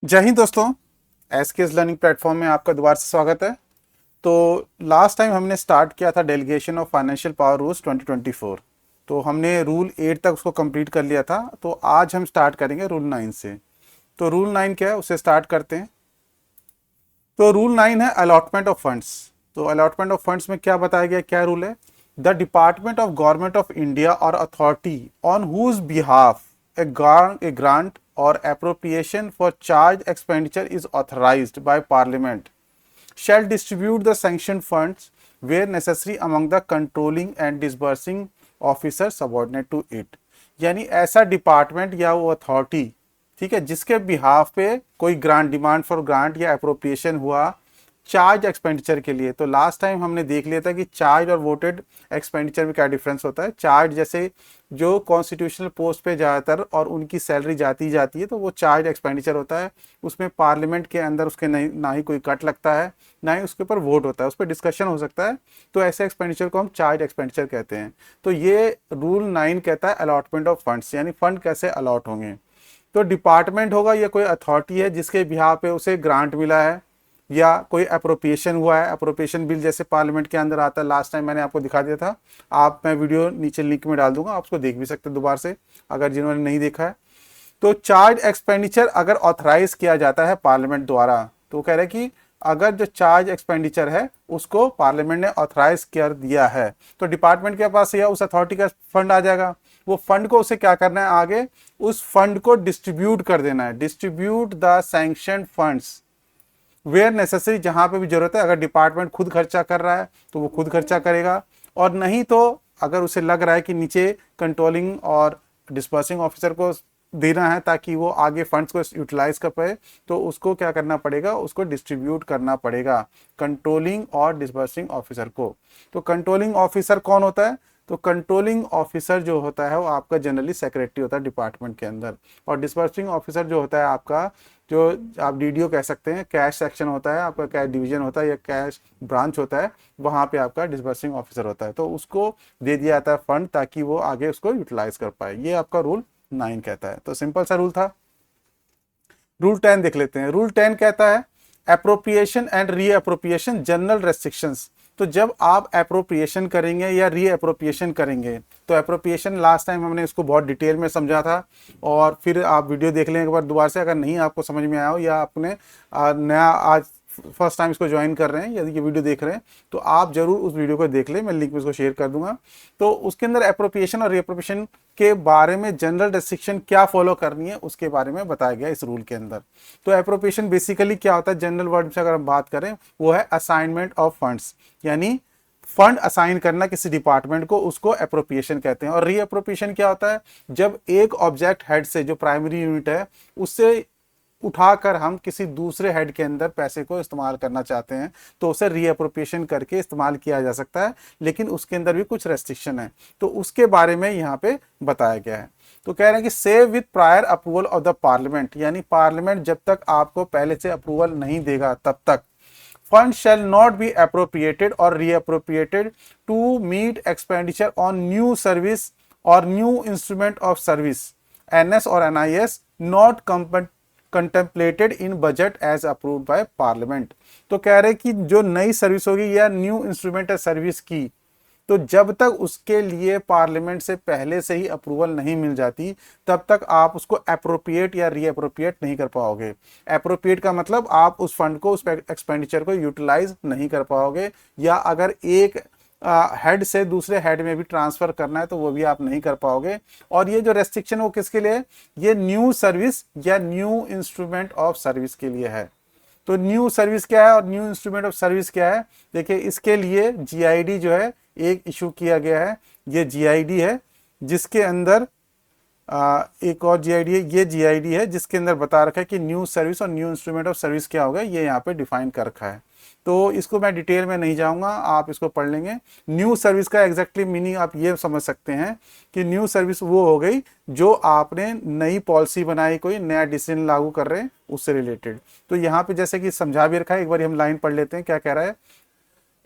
जय हिंद दोस्तों। SKS learning platform में आपका दोबारा से स्वागत है। तो लास्ट टाइम हमने स्टार्ट किया था delegation of financial power rules 2024। तो हमने रूल 8 तक उसको कंप्लीट कर लिया था। तो आज हम स्टार्ट करेंगे रूल 9 से। तो रूल 9 क्या है उसे स्टार्ट करते हैं। तो रूल 9 है अलॉटमेंट ऑफ फंड्स। तो अलॉटमेंट ऑफ फंड्स में क्या बताया गया, क्या रूल है? The department of government of India और authority on whose behalf a grant or appropriation for charge expenditure is authorized by parliament shall distribute the sanctioned funds where necessary among the controlling and disbursing officer subordinate to it। यानी ऐसा department या वो authority, ठीक है, जिसके behalf पे कोई grant, demand for grant या अप्रोप्रिएशन हुआ चार्ज एक्सपेंडिचर के लिए। तो लास्ट टाइम हमने देख लिया था कि चार्ज और वोटेड एक्सपेंडिचर में क्या डिफरेंस होता है। चार्ज जैसे जो कॉन्स्टिट्यूशनल पोस्ट पे ज़्यादातर और उनकी सैलरी जाती है तो वो चार्ज एक्सपेंडिचर होता है। उसमें पार्लियामेंट के अंदर उसके नहीं, ना ही कोई कट लगता है, ना ही उसके ऊपर वोट होता है, उस पर डिस्कशन हो सकता है। तो ऐसे एक्सपेंडिचर को हम चार्ज एक्सपेंडिचर कहते हैं। तो ये रूल 9 कहता है अलॉटमेंट ऑफ फंड्स, यानी फंड कैसे अलॉट होंगे। तो डिपार्टमेंट होगा या कोई अथॉरिटी है जिसके बिहार पे उसे ग्रांट मिला है या कोई अप्रोप्रिएशन हुआ है। अप्रोप्रिएशन बिल जैसे पार्लियामेंट के अंदर आता है, लास्ट टाइम मैंने आपको दिखा दिया था। मैं वीडियो नीचे लिंक में डाल दूंगा, आप उसको देख भी सकते हैं दोबारा से अगर जिन्होंने नहीं देखा है। तो चार्ज एक्सपेंडिचर अगर ऑथराइज किया जाता है पार्लियामेंट द्वारा, तो कह रहे हैं कि अगर जो चार्ज एक्सपेंडिचर है उसको पार्लियामेंट ने ऑथराइज कर दिया है तो डिपार्टमेंट के पास या उस अथॉरिटी का फंड आ जाएगा। वो फंड को उसे क्या करना है, आगे उस फंड को डिस्ट्रीब्यूट कर देना है। Distribute the sanction funds where necessary, जहां पे भी जरूरत है। अगर डिपार्टमेंट खुद खर्चा कर रहा है तो वो खुद खर्चा करेगा, और नहीं तो अगर उसे लग रहा है कि नीचे कंट्रोलिंग और डिस्पर्सिंग ऑफिसर को देना है ताकि वो आगे फंड्स को यूटिलाइज कर पाए, तो उसको क्या करना पड़ेगा, उसको डिस्ट्रीब्यूट करना पड़ेगा कंट्रोलिंग और डिस्पर्सिंग ऑफिसर को। तो कंट्रोलिंग ऑफिसर कौन होता है? तो कंट्रोलिंग ऑफिसर जो होता है वो आपका जनरली सेक्रेटरी होता है डिपार्टमेंट के अंदर, और डिस्पर्सिंग ऑफिसर जो होता है आपका, जो आप डीडीओ कह सकते हैं, कैश सेक्शन होता है आपका, कैश डिवीजन होता है या कैश ब्रांच होता है, वहां पे आपका डिस्बर्सिंग ऑफिसर होता है। तो उसको दे दिया जाता है फंड ताकि वो आगे उसको यूटिलाइज कर पाए। ये आपका रूल 9 कहता है। तो सिंपल सा रूल था। रूल 10 देख लेते हैं। रूल 10 कहता है appropriation and re appropriation general restrictions. तो जब आप अप्रोप्रिएशन करेंगे या री अप्रोप्रिएशन करेंगे, तो अप्रोप्रिएशन लास्ट टाइम हमने इसको बहुत डिटेल में समझा था, और फिर आप वीडियो देख लें एक बार दोबारा से अगर नहीं आपको समझ में आया हो, या आपने नया आज फर्स्ट टाइम इसको ज्वाइन कर रहे हैं, यदि ये वीडियो देख रहे हैं तो आप जरूर उस वीडियो को देख लें, मैं लिंक में इसको शेयर कर दूंगा। तो उसके अंदर अप्रोप्रिएशन और रीअप्रोप्रिएशन के बारे में जनरल रेस्ट्रिक्शन क्या फॉलो करनी है उसके बारे में बताया गया इस रूल के अंदर। तो अप्रोप्रिएशन बेसिकली क्या होता है, जनरल वर्ड से अगर हम बात करें, वो है असाइनमेंट ऑफ फंड्स, यानी फंड असाइन करना किसी डिपार्टमेंट को, उसको अप्रोप्रिएशन कहते हैं। और रीअप्रोप्रिएशन क्या होता है, जब एक ऑब्जेक्ट हेड से, जो प्राइमरी यूनिट है, उससे उठाकर हम किसी दूसरे हेड के अंदर पैसे को इस्तेमाल करना चाहते हैं, तो उसे रीअप्रोप्रिएशन करके इस्तेमाल किया जा सकता है, लेकिन उसके अंदर भी कुछ रेस्ट्रिक्शन है। तो उसके बारे में यहाँ पे बताया गया है। तो कह रहे हैं कि save with prior approval of the parliament, यानी पार्लियामेंट जब तक आपको पहले से अप्रूवल नहीं देगा तब तक fund shall not be appropriated और reappropriated to meet expenditure on new service और new instrument of service, NS और NIS, not contemplated in budget as approved by parliament. तो कह रहे कि जो नई सर्विस होगी या न्यू इंस्ट्रूमेंट है सर्विस की, तो जब तक उसके लिए पार्लियामेंट से पहले से ही अप्रूवल नहीं मिल जाती, तब तक आप उसको अप्रोप्रिएट या रीअप्रोप्रिएट नहीं कर पाओगे। अप्रोप्रिएट का मतलब आप उस फंड को, उस एक्सपेंडिचर को यूटिलाइज नहीं कर पाओगे, या अगर एक हेड से दूसरे हेड में भी ट्रांसफर करना है तो वो भी आप नहीं कर पाओगे। और ये जो रेस्ट्रिक्शन वो किसके लिए, ये न्यू सर्विस या न्यू इंस्ट्रूमेंट ऑफ सर्विस के लिए है। तो न्यू सर्विस क्या है और न्यू इंस्ट्रूमेंट ऑफ सर्विस क्या है, देखिए इसके लिए जीआईडी जो है एक इशू किया गया है। ये जीआईडी है जिसके अंदर एक और जीआईडी है, ये जीआईडी है जिसके अंदर बता रखा है कि न्यू सर्विस और न्यू इंस्ट्रूमेंट ऑफ सर्विस क्या होगा, ये यहाँ पे डिफाइन कर रखा है। तो इसको मैं डिटेल में नहीं जाऊंगा, आप इसको पढ़ लेंगे। न्यू सर्विस का एग्जैक्टली मीनिंग आप ये समझ सकते हैं कि न्यू सर्विस वो हो गई जो आपने नई पॉलिसी बनाई, कोई नया डिसीजन लागू कर रहे हैं, उससे रिलेटेड। तो यहाँ पे जैसे कि समझा भी रखा है, एक बार हम लाइन पढ़ लेते हैं क्या कह रहा है।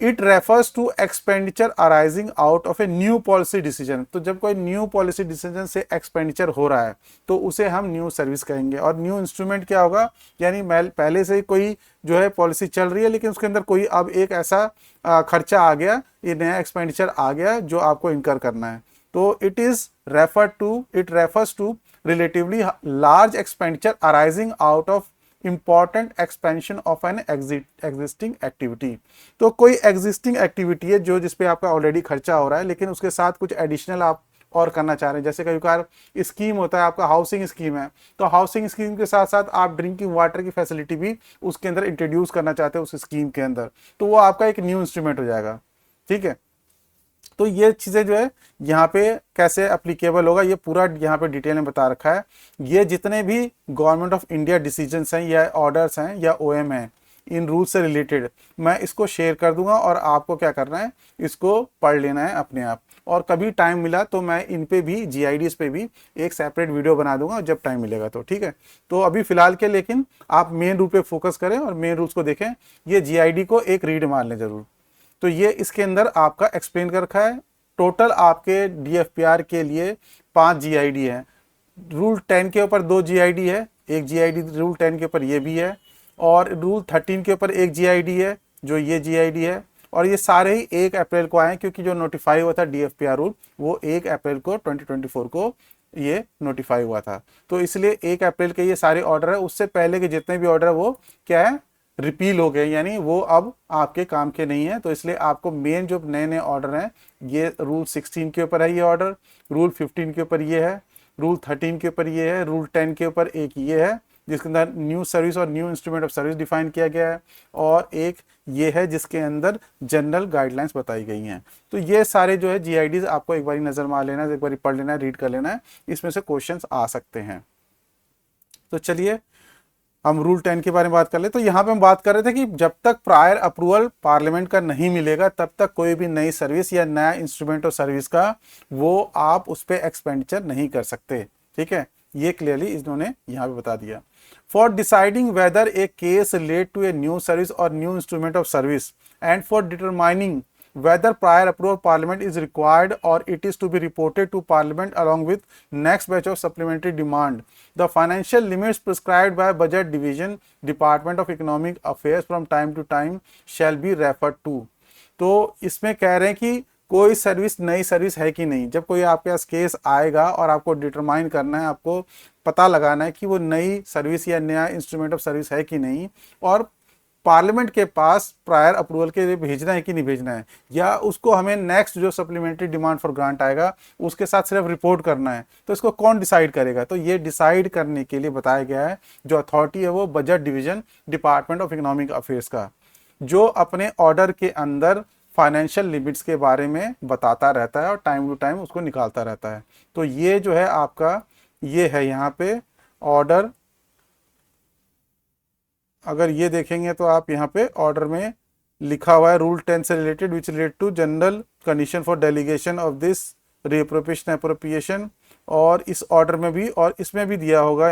It refers to expenditure arising out of a new policy decision. तो जब कोई न्यू पॉलिसी डिसीजन से एक्सपेंडिचर हो रहा है तो उसे हम न्यू सर्विस कहेंगे। और न्यू इंस्ट्रूमेंट क्या होगा, यानी पहले से कोई जो है पॉलिसी चल रही है लेकिन उसके अंदर कोई अब एक ऐसा खर्चा आ गया, ये नया एक्सपेंडिचर आ गया जो आपको इनकर करना है। तो it refers to relatively large expenditure arising out of important expansion of an existing activity. तो कोई एग्जिस्टिंग एक्टिविटी है जो जिसपे आपका ऑलरेडी खर्चा हो रहा है लेकिन उसके साथ कुछ एडिशनल आप और करना चाह रहे हैं। जैसे कई बार स्कीम होता है, आपका हाउसिंग स्कीम है, तो हाउसिंग स्कीम के साथ साथ आप ड्रिंकिंग वाटर की फैसिलिटी भी उसके अंदर इंट्रोड्यूस करना चाहते हैं उस स्कीम के अंदर, तो वो आपका एक न्यू इंस्ट्रूमेंट हो जाएगा। ठीक है, तो ये चीज़ें जो है यहाँ पे कैसे अप्लीकेबल होगा ये पूरा यहाँ पे डिटेल में बता रखा है। ये जितने भी गवर्नमेंट ऑफ इंडिया डिसीजंस हैं या ऑर्डर्स हैं या ओएम हैं इन रूल से रिलेटेड, मैं इसको शेयर कर दूंगा और आपको क्या करना है, इसको पढ़ लेना है अपने आप। और कभी टाइम मिला तो मैं इन पे भी GIDs पे भी एक सेपरेट वीडियो बना दूंगा जब टाइम मिलेगा तो। ठीक है, तो अभी फिलहाल के लेकिन आप मेन रूल पे फोकस करें और मेन रूल्स को देखें। ये GID को एक रीड मार लें जरूर। तो ये इसके अंदर आपका एक्सप्लेन कर रखा है। टोटल आपके DFPR के लिए 5 GID है। रूल 10 के ऊपर 2 GID है, एक GID रूल 10 के ऊपर ये भी है, और रूल 13 के ऊपर एक GID है जो ये GID है। और ये सारे ही 1 अप्रैल को आए क्योंकि जो नोटिफाई हुआ था DFPR रूल वो 1 अप्रैल को 2024 को ये नोटिफाई हुआ था। तो इसलिए 1 अप्रैल के ये सारे ऑर्डर है, उससे पहले के जितने भी ऑर्डर है वो क्या है, रिपील हो गए, यानी वो अब आपके काम के नहीं है। तो इसलिए आपको मेन जो नए नए ऑर्डर हैं, ये रूल 16 के ऊपर है ये ऑर्डर, रूल 15 के ऊपर ये है, रूल 13 के ऊपर ये है, रूल 10 के ऊपर एक ये है जिसके अंदर न्यू सर्विस और new instrument of service define किया गया है, और एक ये है जिसके अंदर जनरल गाइडलाइंस बताई गई हैं। तो ये सारे जो है GIDs आपको एक बार नजर मार लेना है, एक बार पढ़ लेना है, रीड कर लेना है, इसमें से क्वेश्चंस आ सकते हैं। तो चलिए हम रूल 10 के बारे में बात कर ले। तो यहाँ पे हम बात कर रहे थे कि जब तक प्रायर अप्रूवल पार्लियामेंट का नहीं मिलेगा तब तक कोई भी नई सर्विस या नया इंस्ट्रूमेंट ऑफ सर्विस का वो आप उस पर एक्सपेंडिचर नहीं कर सकते। ठीक है, ये क्लियरली इन्होंने यहाँ पे बता दिया। For deciding whether a case relate to a new service और new instrument of service and for determining whether prior approval of parliament is required or it is to be reported to parliament along with next batch of supplementary demand, the financial limits prescribed by budget division department of economic affairs from time to time shall be referred to। तो इसमें कह रहे हैं कि कोई service नई service है कि नहीं। जब कोई आपके पास केस आएगा और आपको डिटरमाइन करना है, आपको पता लगाना है कि वो नई सर्विस या नया इंस्ट्रूमेंट ऑफ सर्विस है कि नहीं, और पार्लियामेंट के पास प्रायर अप्रूवल के लिए भेजना है कि नहीं भेजना है, या उसको हमें नेक्स्ट जो सप्लीमेंट्री डिमांड फॉर ग्रांट आएगा उसके साथ सिर्फ रिपोर्ट करना है, तो इसको कौन डिसाइड करेगा। तो ये डिसाइड करने के लिए बताया गया है जो अथॉरिटी है वो budget division department of economic affairs का, जो अपने ऑर्डर के अंदर फाइनेंशियल लिमिट्स के बारे में बताता रहता है और टाइम टू टाइम उसको निकालता रहता है। तो ये जो है आपका ये है यहाँ पे ऑर्डर। अगर ये देखेंगे तो आप यहाँ पे ऑर्डर में लिखा हुआ है रूल 10 से related which relate to general condition for delegation of this reappropriation appropriation, और इस ऑर्डर में भी और इसमें भी दिया होगा।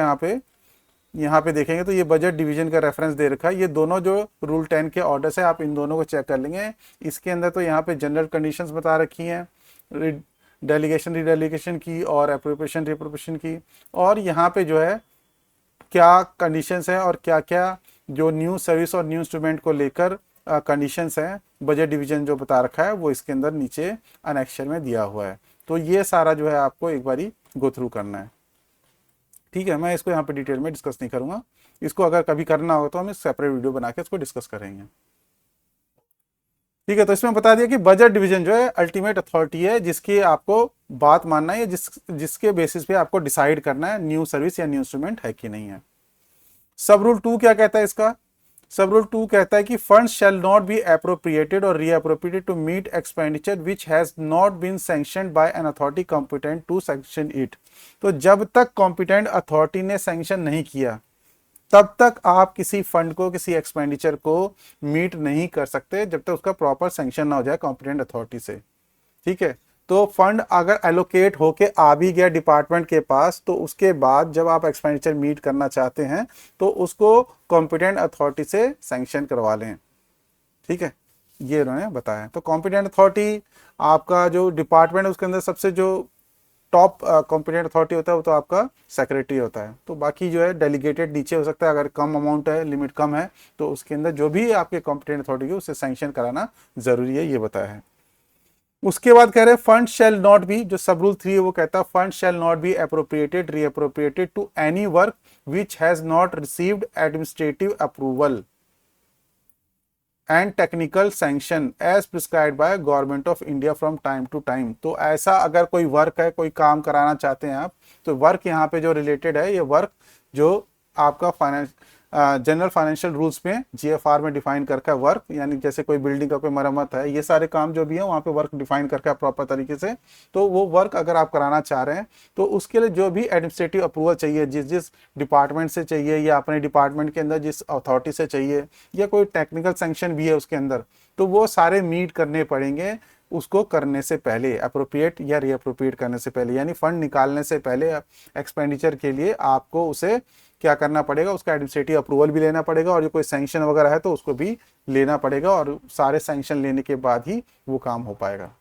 यहाँ पे देखेंगे तो ये बजट डिवीजन का रेफरेंस दे रखा है। ये दोनों जो रूल 10 के ऑर्डर्स है आप इन दोनों को चेक कर लेंगे। इसके अंदर तो यहाँ पे जनरल कंडीशंस बता रखी हैं, डेलीगेशन रीडेलीगेशन की और अप्रोप्रिएशन रीअप्रोप्रिएशन की, और यहाँ पे जो है क्या कंडीशंस है और क्या क्या जो न्यू सर्विस और न्यू इंस्ट्रूमेंट को लेकर कंडीशंस हैं बजट डिवीजन जो बता रखा है वो इसके अंदर नीचे अनेक्शर में दिया हुआ है। तो ये सारा जो है आपको एक बारी गो थ्रू करना है। ठीक है, मैं इसको यहाँ पे डिटेल में डिस्कस नहीं करूंगा, इसको अगर कभी करना हो तो हम सेपरेट वीडियो बना के इसको डिस्कस करेंगे। ठीक है, तो इसमें बता दिया कि बजट डिवीजन जो है अल्टीमेट अथॉरिटी है जिसकी आपको बात मानना है, जिसके बेसिस पे आपको डिसाइड करना है न्यू सर्विस या न्यू इंस्ट्रूमेंट है कि नहीं है। सब रूल 2 क्या कहता है इसका? सब रूल 2 कहता है कि funds shall not be appropriated और reappropriated to meet expenditure which has not been sanctioned by an authority competent to sanction it. तो जब तक कॉम्पिटेंट अथॉरिटी ने सैंक्शन नहीं किया तब तक आप किसी फंड को, किसी एक्सपेंडिचर को मीट नहीं कर सकते जब तक उसका प्रॉपर सैंक्शन ना हो जाए कॉम्पिटेंट अथॉरिटी से। ठीक है, तो फंड अगर एलोकेट होके आ भी गया डिपार्टमेंट के पास तो उसके बाद जब आप एक्सपेंडिचर मीट करना चाहते हैं तो उसको कॉम्पिटेंट अथॉरिटी से सैंक्शन करवा लें। ठीक है, ये उन्होंने बताया। तो कॉम्पिटेंट अथॉरिटी आपका जो डिपार्टमेंट है उसके अंदर सबसे जो टॉप कॉम्पिटेंट अथॉरिटी होता है वो तो आपका सेक्रेटरी होता है। तो बाकी जो है डेलीगेटेड नीचे हो सकता है, अगर कम अमाउंट है, लिमिट कम है, तो उसके अंदर जो भी आपके कॉम्पिटेंट अथॉरिटी है उसे सैंक्शन कराना जरूरी है, ये बताया है। उसके बाद कह रहे हैं फंड शैल नॉट बी, जो सब रूल 3 है वो कहता है fund shall not be appropriated reappropriated to any work which has not received administrative approval and technical sanction as prescribed by government of India from time to time. तो ऐसा अगर कोई वर्क है, कोई काम कराना चाहते हैं आप, तो वर्क यहाँ पे जो रिलेटेड है, ये वर्क जो आपका फाइनेंस जनरल फाइनेंशियल रूल्स में जीएफआर में डिफाइन करके वर्क, यानी जैसे कोई बिल्डिंग का कोई मरम्मत है, ये सारे काम जो भी है वहाँ पे वर्क डिफाइन करके प्रॉपर तरीके से, तो वो वर्क अगर आप कराना चाह रहे हैं तो उसके लिए जो भी एडमिनिस्ट्रेटिव अप्रूवल चाहिए, जिस जिस डिपार्टमेंट से चाहिए या अपने डिपार्टमेंट के अंदर जिस अथॉरिटी से चाहिए, या कोई टेक्निकल सैंक्शन भी है उसके अंदर, तो वो सारे मीट करने पड़ेंगे उसको करने से पहले, अप्रोप्रिएट या रीअप्रोप्रिएट करने से पहले, यानी फंड निकालने से पहले एक्सपेंडिचर के लिए आपको उसे क्या करना पड़ेगा, उसका एडमिनिस्ट्रेटिव अप्रूवल भी लेना पड़ेगा, और जो कोई सैंक्शन वगैरह है तो उसको भी लेना पड़ेगा, और सारे सैंक्शन लेने के बाद ही वो काम हो पाएगा।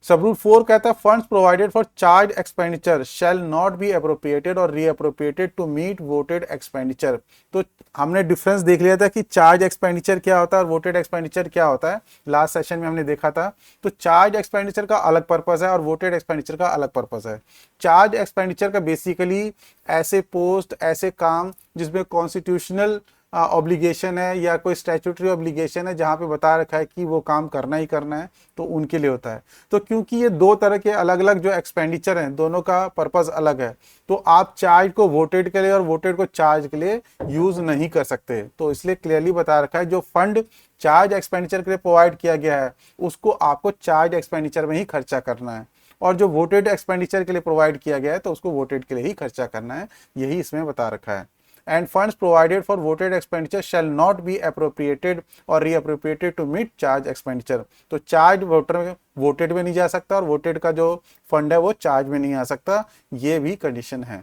सब रूल 4 कहता है funds provided for charge expenditure shell not be appropriated और reappropriated to meet voted expenditure. तो हमने डिफरेंस देख लिया था कि चार्ज एक्सपेंडिचर क्या होता है और वोटेड एक्सपेंडिचर क्या होता है, लास्ट सेशन में हमने देखा था। तो चार्ज एक्सपेंडिचर का अलग पर्पस है और वोटेड एक्सपेंडिचर का अलग पर्पस है। चार्ज एक्सपेंडिचर का बेसिकली ऐसे पोस्ट, ऐसे काम जिसमें कॉन्स्टिट्यूशनल ऑब्लिगेशन है या कोई स्टैट्यूटरी ऑब्लिगेशन है जहाँ पे बता रखा है कि वो काम करना ही करना है, तो उनके लिए होता है। तो क्योंकि ये दो तरह के अलग अलग जो एक्सपेंडिचर हैं, दोनों का पर्पस अलग है, तो आप चार्ज को वोटेड के लिए और वोटेड को चार्ज के लिए यूज नहीं कर सकते। तो इसलिए क्लियरली बता रखा है जो फंड चार्ज एक्सपेंडिचर के लिए प्रोवाइड किया गया है उसको आपको चार्ज एक्सपेंडिचर में ही खर्चा करना है, और जो वोटेड एक्सपेंडिचर के लिए प्रोवाइड किया गया है तो उसको वोटेड के लिए ही खर्चा करना है, यही इसमें बता रखा है। And funds provided for voted expenditure shall not be appropriated or reappropriated to meet charge expenditure। तो चार्ज वोटेड में नहीं जा सकता और वोटेड का जो फंड है वो चार्ज में नहीं आ सकता, ये भी कंडीशन है।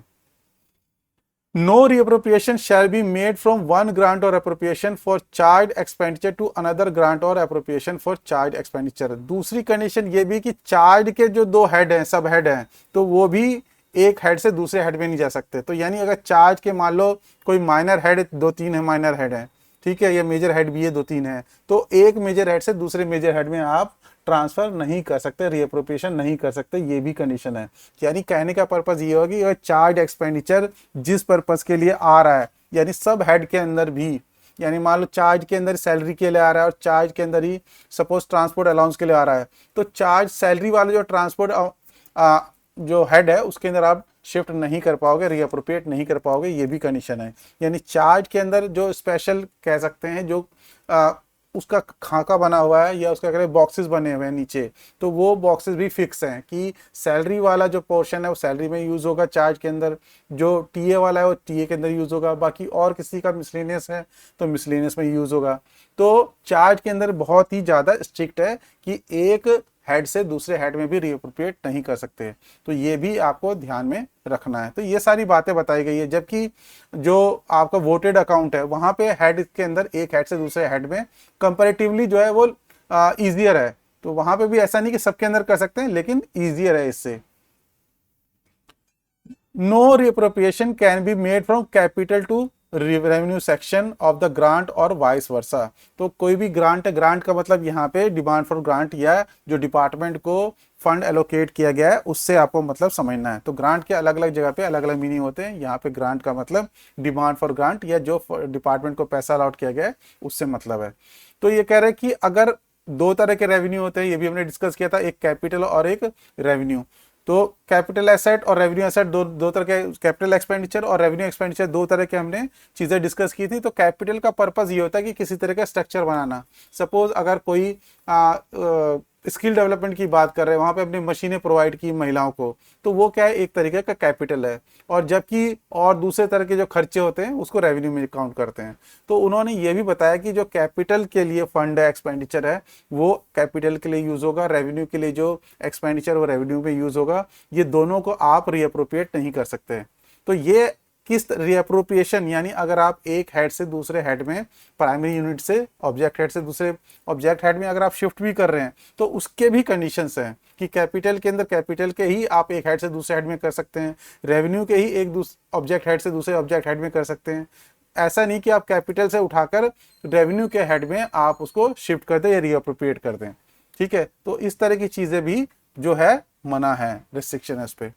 No reappropriation shall be made from one grant or appropriation for charged expenditure to another grant or appropriation for charged expenditure। दूसरी कंडीशन ये भी कि चार्ज के जो दो हेड हैं, सब हेड हैं, तो वो भी एक हेड से दूसरे हेड में नहीं जा सकते। तो यानी अगर चार्ज के मान लो कोई माइनर हेड, 2-3 है माइनर हेड है, ठीक है, ये मेजर हेड भी है 2-3 है, तो एक मेजर हेड से दूसरे मेजर हेड में आप ट्रांसफर नहीं कर सकते, रीअप्रोप्रिएशन नहीं कर सकते, ये भी कंडीशन है। यानी कहने का पर्पस ये होगा कि अगर चार्ज एक्सपेंडिचर जिस पर्पस के लिए आ रहा है, यानी सब हेड के अंदर भी, यानी मान लो चार्ज के अंदर सैलरी के लिए आ रहा है और चार्ज के अंदर ही सपोज ट्रांसपोर्ट अलाउंस के लिए आ रहा है, तो चार्ज सैलरी वाले जो ट्रांसपोर्ट जो हेड है उसके अंदर आप शिफ्ट नहीं कर पाओगे, रीअप्रोप्रिएट नहीं कर पाओगे, ये भी कंडीशन है। यानी चार्ज के अंदर जो स्पेशल कह सकते हैं, जो उसका खाका बना हुआ है या उसका कह बॉक्सेस बने हुए हैं नीचे, तो वो बॉक्सेस भी फिक्स हैं कि सैलरी वाला जो पोर्शन है वो सैलरी में यूज होगा चार्ज के अंदर, जो टीए वाला है वो टीए के अंदर यूज होगा, बाकी और किसी का मिसलेनियस है तो मिसलेनियस में यूज होगा। तो चार्ज के अंदर बहुत ही ज़्यादा स्ट्रिक्ट है कि एक हेड से दूसरे हेड में भी रीअप्रोप्रिएट नहीं कर सकते, तो ये भी आपको ध्यान में रखना है। तो ये सारी बातें बताई गई है। जबकि जो आपका वोटेड अकाउंट है वहां पे हेड के अंदर एक हेड से दूसरे हेड में कंपैरेटिवली जो है वो ईजियर है, तो वहां पे भी ऐसा नहीं कि सबके अंदर कर सकते हैं, लेकिन ईजियर है इससे। No reappropriation can be made from capital to revenue section of the grant और वाइस वर्सा। तो कोई भी ग्रांट है, ग्रांट का मतलब यहाँ पे डिमांड फॉर ग्रांट या जो डिपार्टमेंट को फंड एलोकेट किया गया है उससे आपको मतलब समझना है। तो ग्रांट के अलग अलग जगह पे अलग अलग मीनिंग होते हैं। यहाँ पे ग्रांट का मतलब डिमांड फॉर ग्रांट या जो डिपार्टमेंट को पैसा अलॉट किया गया है उससे मतलब है। तो ये कह रहे हैं कि अगर दो तरह के रेवेन्यू होते हैं, ये भी हमने डिस्कस किया था, एक कैपिटल और एक रेवेन्यू। तो कैपिटल एसेट और रेवेन्यू एसेट दो तरह के, कैपिटल एक्सपेंडिचर और रेवेन्यू एक्सपेंडिचर दो तरह के हमने चीज़ें डिस्कस की थी। तो कैपिटल का पर्पस ये होता है कि किसी तरह का स्ट्रक्चर बनाना। सपोज अगर कोई स्किल डेवलपमेंट की बात कर रहे हैं, वहाँ पे अपनी मशीनें प्रोवाइड की महिलाओं को, तो वो क्या है, एक तरीके का कैपिटल है। और जबकि और दूसरे तरह के जो खर्चे होते हैं उसको रेवेन्यू में काउंट करते हैं। तो उन्होंने ये भी बताया कि जो कैपिटल के लिए फंड है, एक्सपेंडिचर है, वो कैपिटल के लिए यूज होगा, रेवेन्यू के लिए जो एक्सपेंडिचर वो रेवेन्यू में यूज होगा। ये दोनों को आप रीअप्रोप्रिएट नहीं कर सकते। तो ये किस रीअप्रोप्रिएशन, यानी अगर आप एक हेड से दूसरे हेड में, प्राइमरी यूनिट से ऑब्जेक्ट हेड से दूसरे ऑब्जेक्ट हेड में अगर आप शिफ्ट भी कर रहे हैं तो उसके भी कंडीशंस हैं कि कैपिटल के अंदर कैपिटल के ही आप एक हेड से दूसरे हेड में कर सकते हैं, रेवेन्यू के ही एक ऑब्जेक्ट हेड से दूसरे ऑब्जेक्ट हेड में कर सकते हैं। ऐसा नहीं कि आप कैपिटल से उठाकर रेवेन्यू के हेड में आप उसको शिफ्ट कर दें या रीअप्रोप्रिएट कर दें। ठीक है, तो इस तरह की चीजें भी जो है मना है, रिस्ट्रिक्शन है इस पे।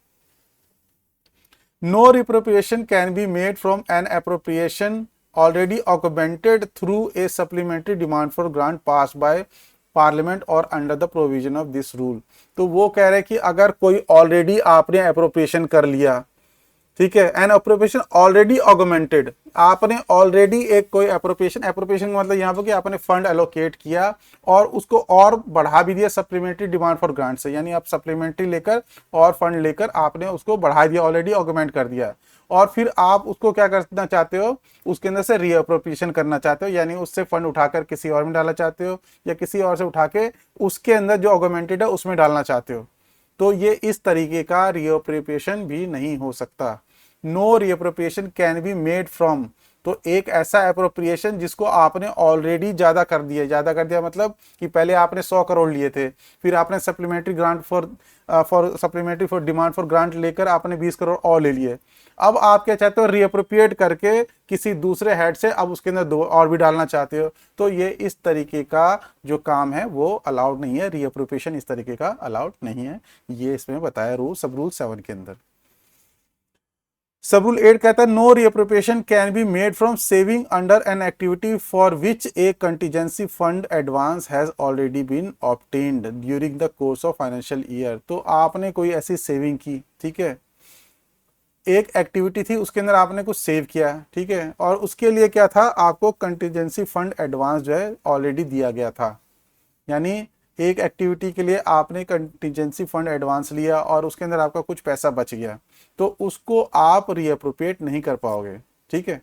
No reappropriation can be made from an appropriation already augmented through a supplementary demand for grant pass by parliament और under the provision of this rule. तो वो कह रहे हैं कि अगर कोई ऑलरेडी आपने एप्रोप्रिएशन कर लिया, ठीक है, एन अप्रोप्रिएशन ऑलरेडी ऑगमेंटेड, आपने ऑलरेडी एक कोई एप्रोप्रिएशन का मतलब यहाँ पर कि आपने फंड एलोकेट किया और उसको और बढ़ा भी दिया सप्लीमेंट्री डिमांड फॉर ग्रांट से, यानी आप सप्लीमेंट्री लेकर और फंड लेकर आपने उसको बढ़ा दिया, ऑलरेडी ऑगमेंट कर दिया, और फिर आप उसको क्या करना चाहते हो, उसके अंदर से रीअप्रोप्रिएशन करना चाहते हो, यानी उससे फंड उठाकर किसी और में डालना चाहते हो या किसी और से उठा के उसके अंदर जो ऑगमेंटेड है उसमें डालना चाहते हो। तो ये इस तरीके का रीअप्रोप्रिएशन भी नहीं हो सकता। No reappropriation can be made from, तो एक ऐसा एप्रोप्रिएशन जिसको आपने ऑलरेडी ज्यादा कर दिया मतलब कि पहले आपने 100 करोड़ लिए थे, फिर आपने supplementary grant supplementary for demand for grant लेकर आपने 20 करोड़ और ले लिए। अब आप क्या चाहते हो, रीअप्रोप्रिएट करके किसी दूसरे हेड से अब उसके अंदर 2 और भी डालना चाहते हो। तो ये इस तरीके का जो काम है वो अलाउड नहीं है, रीअप्रोप्रिएशन इस तरीके का अलाउड नहीं है। ये इसमें बताया रूल, सब रूल 7 के अंदर। सब रूल 8 कहता है no reappropriation can be made from saving under an activity for which a contingency fund advance has already been obtained during the course of financial year. तो आपने कोई ऐसी सेविंग की, ठीक है, एक एक्टिविटी थी उसके अंदर आपने कुछ सेव किया, ठीक है, और उसके लिए क्या था, आपको कंटीजेंसी फंड एडवांस जो है ऑलरेडी दिया गया था, यानी एक एक्टिविटी के लिए आपने कंटीजेंसी फंड एडवांस लिया और उसके अंदर आपका कुछ पैसा बच गया, तो उसको आप रीअप्रोप्रिएट नहीं कर पाओगे। ठीक है,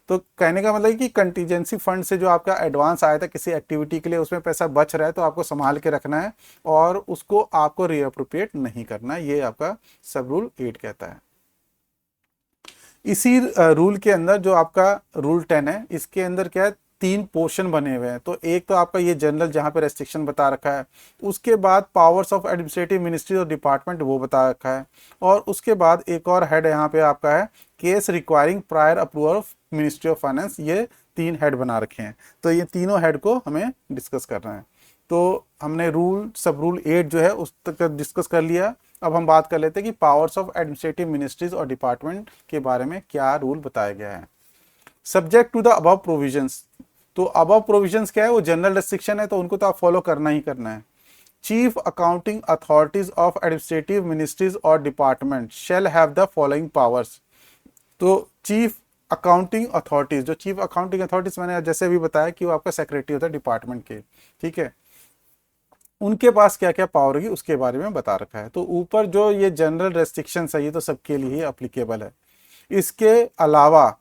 तो कहने का मतलब है कि कंटीजेंसी फंड से जो आपका एडवांस आया था किसी एक्टिविटी के लिए, उसमें पैसा बच रहा है तो आपको संभाल के रखना है और उसको आपको रीअप्रोप्रिएट नहीं करना है। ये आपका सब रूल 8 कहता है। इसी रूल के अंदर जो आपका रूल 10 है, इसके अंदर क्या है, 3 पोर्शन बने हुए हैं। तो एक तो आपका ये जनरल जहां पे रेस्ट्रिक्शन बता रखा है, उसके बाद पावर्स ऑफ एडमिनिस्ट्रेटिव मिनिस्ट्री और डिपार्टमेंट वो बता रखा है, और उसके बाद एक और हेड यहाँ पे आपका है case requiring prior approval of ministry of finance. ये 3 हेड बना रखे हैं, तो ये तीनों हेड को हमें डिस्कस करना है। तो हमने रूल सब रूल 8 जो है उस तक डिस्कस कर लिया। अब हम बात कर लेते हैं कि पावर्स ऑफ एडमिनिस्ट्रेटिव मिनिस्ट्रीज और डिपार्टमेंट के बारे में क्या रूल बताया गया है। Subject to the above provisions, तो अबव प्रोविजंस क्या है, वो जनरल रेस्ट्रिक्शन है, तो उनको तो आप फॉलो करना ही करना है। Chief accounting authorities of administrative ministries और department shall have the following powers. तो चीफ अकाउंटिंग अथॉरिटीज, जो चीफ अकाउंटिंग अथॉरिटीज मैंने जैसे भी बताया कि वो आपका सेक्रेटरी होता है डिपार्टमेंट के, ठीक है, उनके पास क्या क्या पावर होगी उसके बारे में बता रखा है। तो ऊपर जो ये जनरल रेस्ट्रिक्शन है ये तो सबके लिए अप्लीकेबल है। इसके अलावा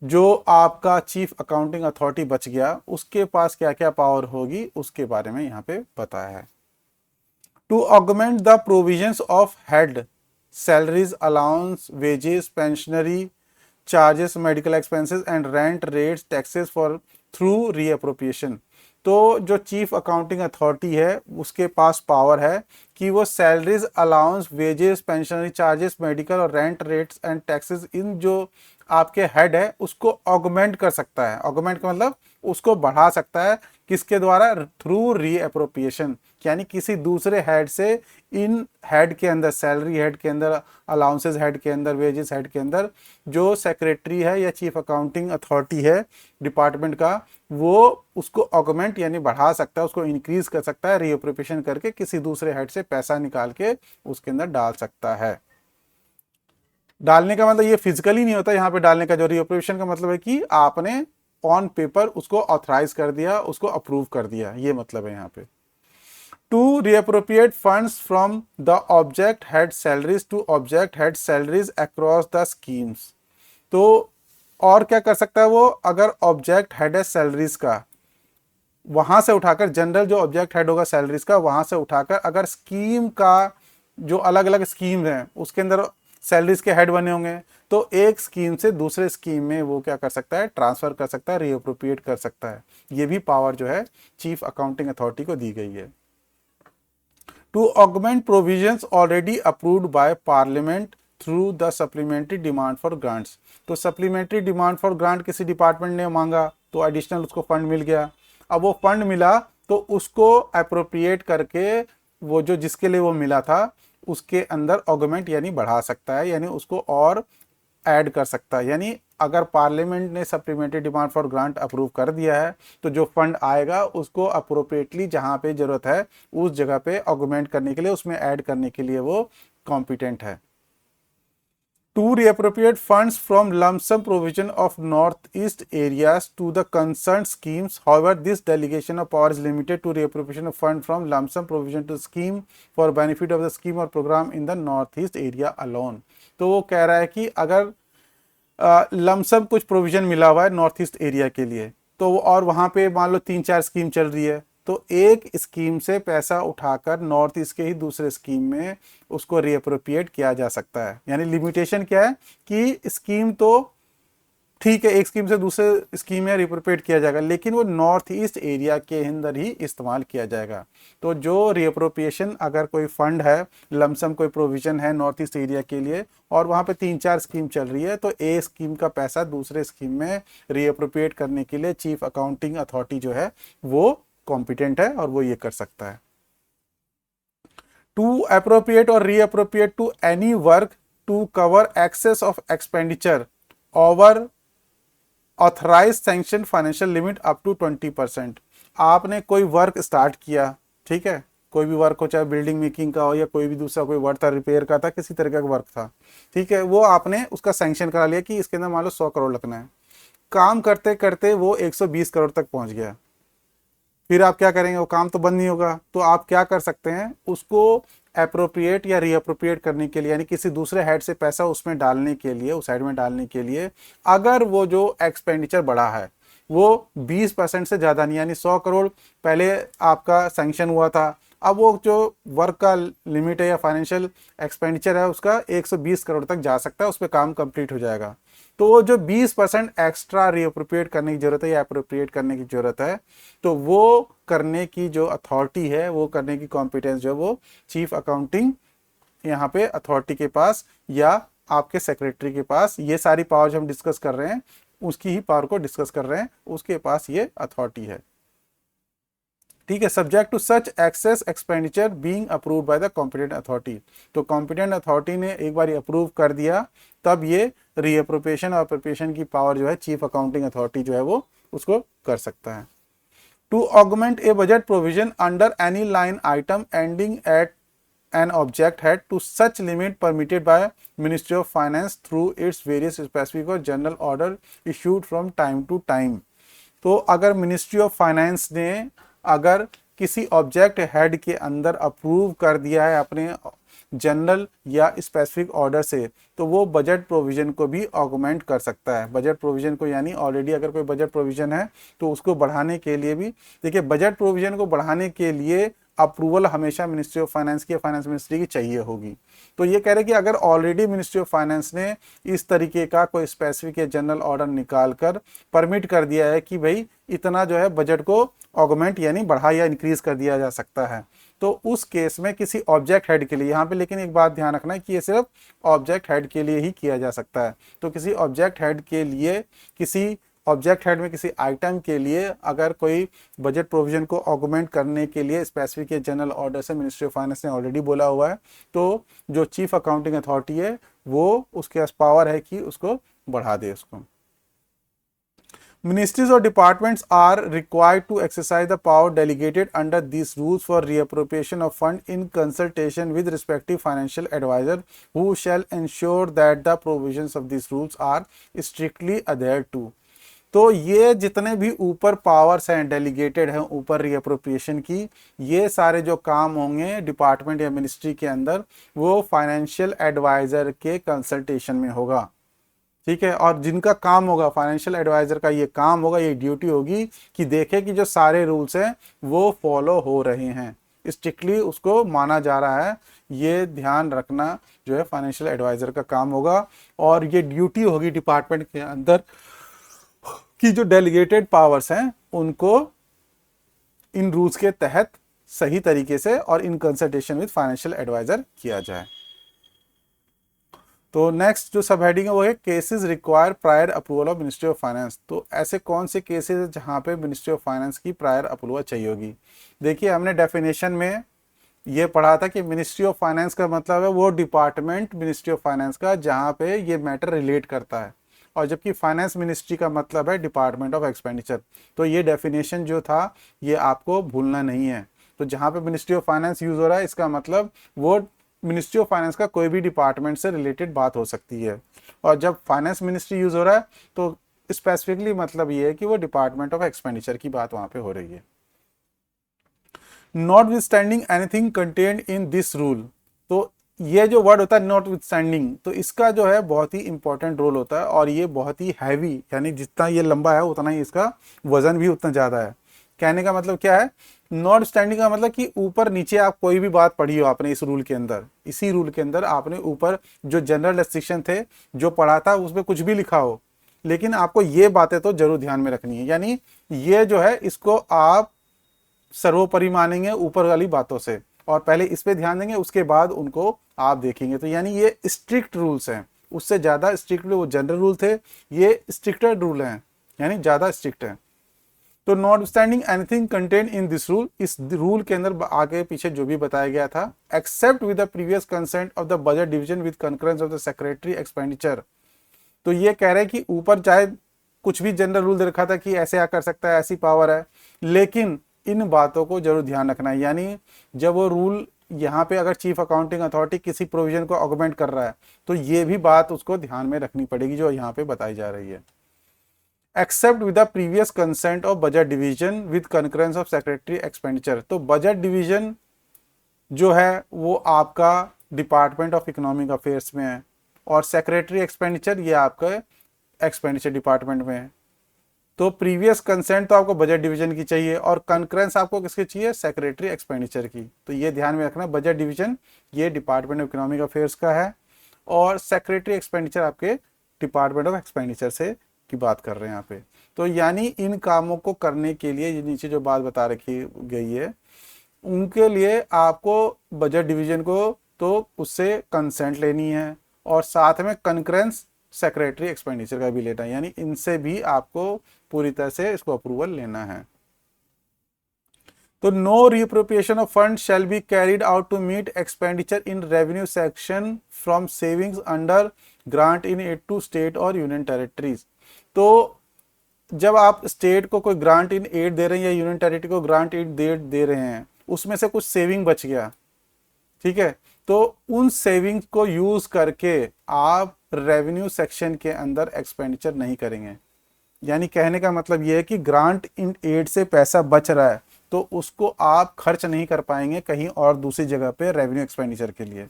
जो आपका चीफ अकाउंटिंग अथॉरिटी बच गया उसके पास क्या क्या पावर होगी उसके बारे में यहाँ पे बताया है। To augment the provisions of head salaries allowance wages pensionary charges medical expenses and rent rates taxes for through reappropriation. तो जो चीफ अकाउंटिंग अथॉरिटी है उसके पास पावर है कि वो salaries allowance wages pensionary charges medical और रेंट रेट्स एंड टैक्सेस इन जो आपके हेड है उसको ऑगमेंट कर सकता है। ऑगमेंट का मतलब उसको बढ़ा सकता है, किसके द्वारा, थ्रू रीअप्रोप्रिएशन, यानी किसी दूसरे हेड से इन हेड के अंदर, सैलरी हेड के अंदर, अलाउंसेस हेड के अंदर, वेजेस हेड के अंदर जो सेक्रेटरी है या चीफ अकाउंटिंग अथॉरिटी है डिपार्टमेंट का, वो उसको ऑगमेंट यानी बढ़ा सकता है, उसको इंक्रीज कर सकता है, रीअप्रोप्रिएशन करके किसी दूसरे हेड से पैसा निकाल के उसके अंदर डाल सकता है। डालने का मतलब ये फिजिकली नहीं होता, यहाँ पे डालने का जो रीअप्रोप्रिएशन का मतलब है कि आपने ऑन पेपर उसको ऑथराइज कर दिया, उसको अप्रूव कर दिया, ये मतलब है यहाँ पे। To reappropriate funds from the object head salaries to object head salaries across the schemes. तो और क्या कर सकता है वो, अगर ऑब्जेक्ट हेड है सैलरीज का, वहां से उठाकर, जनरल जो ऑब्जेक्ट हेड होगा सैलरीज का, वहां से उठाकर अगर स्कीम का जो अलग अलग स्कीम है उसके अंदर सैलरीज के हेड बने होंगे, तो एक स्कीम से दूसरे स्कीम में वो क्या कर सकता है, ट्रांसफर कर सकता है, रीअप्रोप्रिएट कर सकता है। ये भी पावर जो है चीफ अकाउंटिंग अथॉरिटी को दी गई है। To augment provisions already approved by parliament through the supplementary demand for grants. तो सप्लीमेंट्री डिमांड फॉर ग्रांट किसी डिपार्टमेंट ने मांगा तो एडिशनल उसको फंड मिल गया। अब वो फंड मिला तो उसको अप्रोप्रिएट करके वो जो जिसके लिए वो मिला था उसके अंदर ऑगमेंट यानी बढ़ा सकता है, यानी उसको और ऐड कर सकता है। यानी अगर पार्लियामेंट ने supplementary demand for grant approve कर दिया है तो जो फंड आएगा उसको अप्रोप्रिएटली जहां पे जरूरत है उस जगह पे ऑगमेंट करने के लिए, उसमें ऐड करने के लिए वो कॉम्पिटेंट है। To reappropriate funds from lump sum provision of northeast areas to the concerned schemes. However, this delegation of power is limited to reappropriation of fund from lump sum provision to scheme for benefit of the scheme or program in the northeast area alone. तो वो कह रहा है कि अगर lump sum कुछ provision मिला हुआ है नॉर्थ ईस्ट एरिया के लिए, तो और वहाँ पे मान लो 3-4 स्कीम चल रही है, तो एक स्कीम से पैसा उठाकर नॉर्थ ईस्ट के ही दूसरे स्कीम में उसको रीअप्रोप्रिएट किया जा सकता है। यानी लिमिटेशन क्या है कि स्कीम तो ठीक है, एक स्कीम से दूसरे स्कीम में रिप्रोप्रिएट किया जाएगा, लेकिन वो नॉर्थ ईस्ट एरिया के अंदर ही इस्तेमाल किया जाएगा। तो जो रिप्रोप्रिएशन अगर कोई फंड है, लमसम कोई प्रोविजन है नॉर्थ ईस्ट एरिया के लिए और वहाँ पे 3-4 स्कीम चल रही है, तो एक स्कीम का पैसा दूसरे स्कीम में रिप्रोप्रिएट करने के लिए चीफ अकाउंटिंग अथॉरिटी जो है वो कॉम्पिटेंट है और वो ये कर सकता है। टू अप्रोप्रिएट और reappropriate to any work to cover excess of expenditure over authorise sanction financial limit up to 20%। आपने कोई वर्क स्टार्ट किया, ठीक है, कोई भी वर्क हो, चाहे बिल्डिंग मेकिंग का हो या कोई भी दूसरा कोई वर्क था, रिपेयर का था, किसी तरह का वर्क था, ठीक है, वो आपने उसका सैंक्शन करा लिया कि इसके अंदर मान लो 100 करोड़ लगना है। काम करते करते वो 120 करोड़ तक पहुंच गया, फिर आप क्या करेंगे, वो काम तो बंद नहीं होगा, तो आप क्या कर सकते हैं, उसको अप्रोप्रिएट या रीअप्रोप्रिएट करने के लिए, यानी किसी दूसरे हेड से पैसा उसमें डालने के लिए, उस हेड में डालने के लिए, अगर वो जो एक्सपेंडिचर बढ़ा है वो 20% से ज़्यादा नहीं, यानी 100 करोड़ पहले आपका सैंक्शन हुआ था, अब वो जो वर्क का लिमिट है या फाइनेंशियल एक्सपेंडिचर है उसका 120 करोड़ तक जा सकता है, उस पर काम कंप्लीट हो जाएगा। तो वो जो 20% एक्स्ट्रा रीअप्रोप्रिएट करने की जरूरत है या अप्रोप्रिएट करने की जरूरत है, तो वो करने की जो अथॉरिटी है, वो करने की कॉम्पिटेंस जो है वो चीफ अकाउंटिंग यहाँ पे अथॉरिटी के पास या आपके सेक्रेटरी के पास, ये सारी पावर जो हम डिस्कस कर रहे हैं उसकी ही पावर को डिस्कस कर रहे हैं, उसके पास ये अथॉरिटी है, ठीक है। Subject to such excess expenditure being approved by the competent authority. तो कॉम्पिटेंट अथॉरिटी ने एक बार अप्रूव कर दिया तब ये रीअप्रोप्रिएशन और अप्रोप्रिएशन की पावर जो है चीफ अकाउंटिंग अथॉरिटी जो है वो उसको कर सकता है। To augment a budget provision under any line item ending at an object head to such limit permitted by Ministry of Finance through its various specific or general order issued from time to time। तो अगर ministry of finance ने अगर किसी object head के अंदर approve कर दिया है अपने जनरल या स्पेसिफिक ऑर्डर से, तो वो बजट प्रोविजन को भी ऑगमेंट कर सकता है। बजट प्रोविजन को यानी ऑलरेडी अगर कोई बजट प्रोविजन है तो उसको बढ़ाने के लिए भी, देखिए बजट प्रोविजन को बढ़ाने के लिए अप्रूवल हमेशा मिनिस्ट्री ऑफ फाइनेंस की या फाइनेंस मिनिस्ट्री की चाहिए होगी। तो ये कह रहे कि अगर ऑलरेडी मिनिस्ट्री ऑफ फाइनेंस ने इस तरीके का कोई स्पेसिफिक या जनरल ऑर्डर निकाल कर परमिट कर दिया है कि भाई इतना जो है बजट को ऑगमेंट यानी बढ़ा या इंक्रीज कर दिया जा सकता है, तो उस केस में किसी ऑब्जेक्ट हेड के लिए, यहाँ पे लेकिन एक बात ध्यान रखना है कि ये सिर्फ ऑब्जेक्ट हेड के लिए ही किया जा सकता है। तो किसी ऑब्जेक्ट हेड के लिए, किसी ऑब्जेक्ट हेड में किसी आइटम के लिए अगर कोई बजट प्रोविजन को ऑगमेंट करने के लिए स्पेसिफिक या जनरल ऑर्डर से मिनिस्ट्री ऑफ फाइनेंस ने ऑलरेडी बोला हुआ है, तो जो चीफ अकाउंटिंग अथॉरिटी है वो उसके पास पावर है कि उसको बढ़ा दे उसको। Ministries or departments are required to exercise the power delegated under these rules for reappropriation of fund in consultation with respective financial advisor, who shall ensure that the provisions of these rules are strictly adhered to। तो ये जितने भी ऊपर powers हैं delegated हैं ऊपर reappropriation की, ये सारे जो काम होंगे डिपार्टमेंट या मिनिस्ट्री के अंदर वो फाइनेंशियल एडवाइजर के कंसल्टेशन में होगा, ठीक है। और जिनका काम होगा फाइनेंशियल एडवाइजर का ये काम होगा, ये ड्यूटी होगी कि देखे कि जो सारे रूल्स हैं वो फॉलो हो रहे हैं। स्ट्रिक्टली उसको माना जा रहा है। ये ध्यान रखना जो है फाइनेंशियल एडवाइजर का काम होगा, और ये ड्यूटी होगी डिपार्टमेंट के अंदर कि जो डेलीगेटेड पावर्स हैं उनको इन रूल्स के तहत सही तरीके से और in consultation with financial adviser किया जाए। तो नेक्स्ट जो सब हेडिंग है वो है cases require prior approval of ministry of finance. तो ऐसे कौन से केसेस है जहां पे मिनिस्ट्री ऑफ फाइनेंस की प्रायर अप्रूवल चाहिए होगी। देखिए हमने डेफिनेशन में ये पढ़ा था कि मिनिस्ट्री ऑफ फाइनेंस का मतलब है वो डिपार्टमेंट मिनिस्ट्री ऑफ फाइनेंस का जहां पे ये मैटर रिलेट करता है, और जबकि फाइनेंस मिनिस्ट्री का मतलब है डिपार्टमेंट ऑफ एक्सपेंडिचर। तो ये डेफिनेशन जो था ये आपको भूलना नहीं है। तो जहां पे मिनिस्ट्री ऑफ फाइनेंस यूज हो रहा है इसका मतलब वो मिनिस्ट्री ऑफ फाइनेंस का कोई भी डिपार्टमेंट से रिलेटेड बात हो सकती है, और जब फाइनेंस मिनिस्ट्री यूज हो रहा है तो स्पेसिफिकली मतलब ये है कि वो डिपार्टमेंट ऑफ एक्सपेंडिचर की बात वहां पे हो रही है। Not with standing anything contained in this rule. तो ये जो वर्ड होता है नॉट विथ स्टैंडिंग, तो इसका जो है बहुत ही इंपॉर्टेंट रोल होता है, और ये बहुत ही हैवी, यानी जितना ये लंबा है उतना ही इसका वजन भी उतना ज्यादा है। कहने का मतलब क्या है, नॉट स्टैंडिंग का मतलब कि ऊपर नीचे आप कोई भी बात पढ़ी हो आपने इस रूल के अंदर, इसी रूल के अंदर आपने ऊपर जो जनरल रेस्ट्रिक्शन थे जो पढ़ा था उसमें कुछ भी लिखा हो, लेकिन आपको ये बातें तो जरूर ध्यान में रखनी है। यानी ये जो है इसको आप सर्वोपरि मानेंगे ऊपर वाली बातों से, और पहले इस पे ध्यान देंगे उसके बाद उनको आप देखेंगे। तो यानी ये स्ट्रिक्ट रूल्स हैं, उससे ज्यादा स्ट्रिक्ट वो जनरल रूल थे, ये स्ट्रिक्टर रूल हैं, यानी ज्यादा स्ट्रिक्ट हैं। तो notwithstanding anything contained in this rule, इस रूल के अंदर आगे पीछे जो भी बताया गया था, except with the previous consent of the budget division with concurrence of the secretary expenditure. तो ये कह रहे हैं कि ऊपर चाहे कुछ भी जनरल रूल दे रखा था कि ऐसे आ कर सकता है, ऐसी पावर है, लेकिन इन बातों को जरूर ध्यान रखना है। यानी जब वो रूल यहाँ पे अगर चीफ अकाउंटिंग अथॉरिटी किसी प्रोविजन को ऑगमेंट कर रहा है तो ये भी बात उसको ध्यान में रखनी पड़ेगी जो यहाँ पे बताई जा रही है। Except with the previous consent of budget division with concurrence of secretary expenditure. तो बजट डिवीजन जो है वो आपका डिपार्टमेंट ऑफ इकोनॉमिक अफेयर्स में है, और सेक्रेटरी एक्सपेंडिचर ये आपका एक्सपेंडिचर डिपार्टमेंट में है। तो प्रीवियस कंसेंट तो आपको बजट डिवीजन की चाहिए, और कंकरेंस आपको किसकी चाहिए, सेक्रेटरी एक्सपेंडिचर की। तो ये ध्यान में रखना, बजट डिवीजन ये डिपार्टमेंट ऑफ इकोनॉमिक अफेयर्स का है, और सेक्रेटरी एक्सपेंडिचर आपके डिपार्टमेंट ऑफ एक्सपेंडिचर से की बात कर रहे हैं यहाँ पे। तो यानी इन कामों को करने के लिए ये नीचे जो बात बता रखी गई है उनके लिए आपको बजट डिवीजन को तो उससे कंसेंट लेनी है, और साथ में कंकरेंस सेक्रेटरी एक्सपेंडिचर का भी लेना है, यानी इनसे भी आपको पूरी तरह से इसको अप्रूवल लेना है। तो no reappropriation of fund shall be carried out to meet expenditure in revenue section from savings under grant in aid to state और यूनियन टेरिटरीज। तो जब आप स्टेट को कोई ग्रांट इन एड दे रहे हैं या यूनियन टेरिटरी को ग्रांट इन दे रहे हैं, उसमें से कुछ सेविंग बच गया, ठीक है, तो उन सेविंग को यूज करके आप रेवेन्यू सेक्शन के अंदर एक्सपेंडिचर नहीं करेंगे। यानी कहने का मतलब यह है कि ग्रांट इन एड से पैसा बच रहा है तो उसको आप खर्च नहीं कर पाएंगे कहीं और दूसरी जगह पे रेवेन्यू एक्सपेंडिचर के लिए।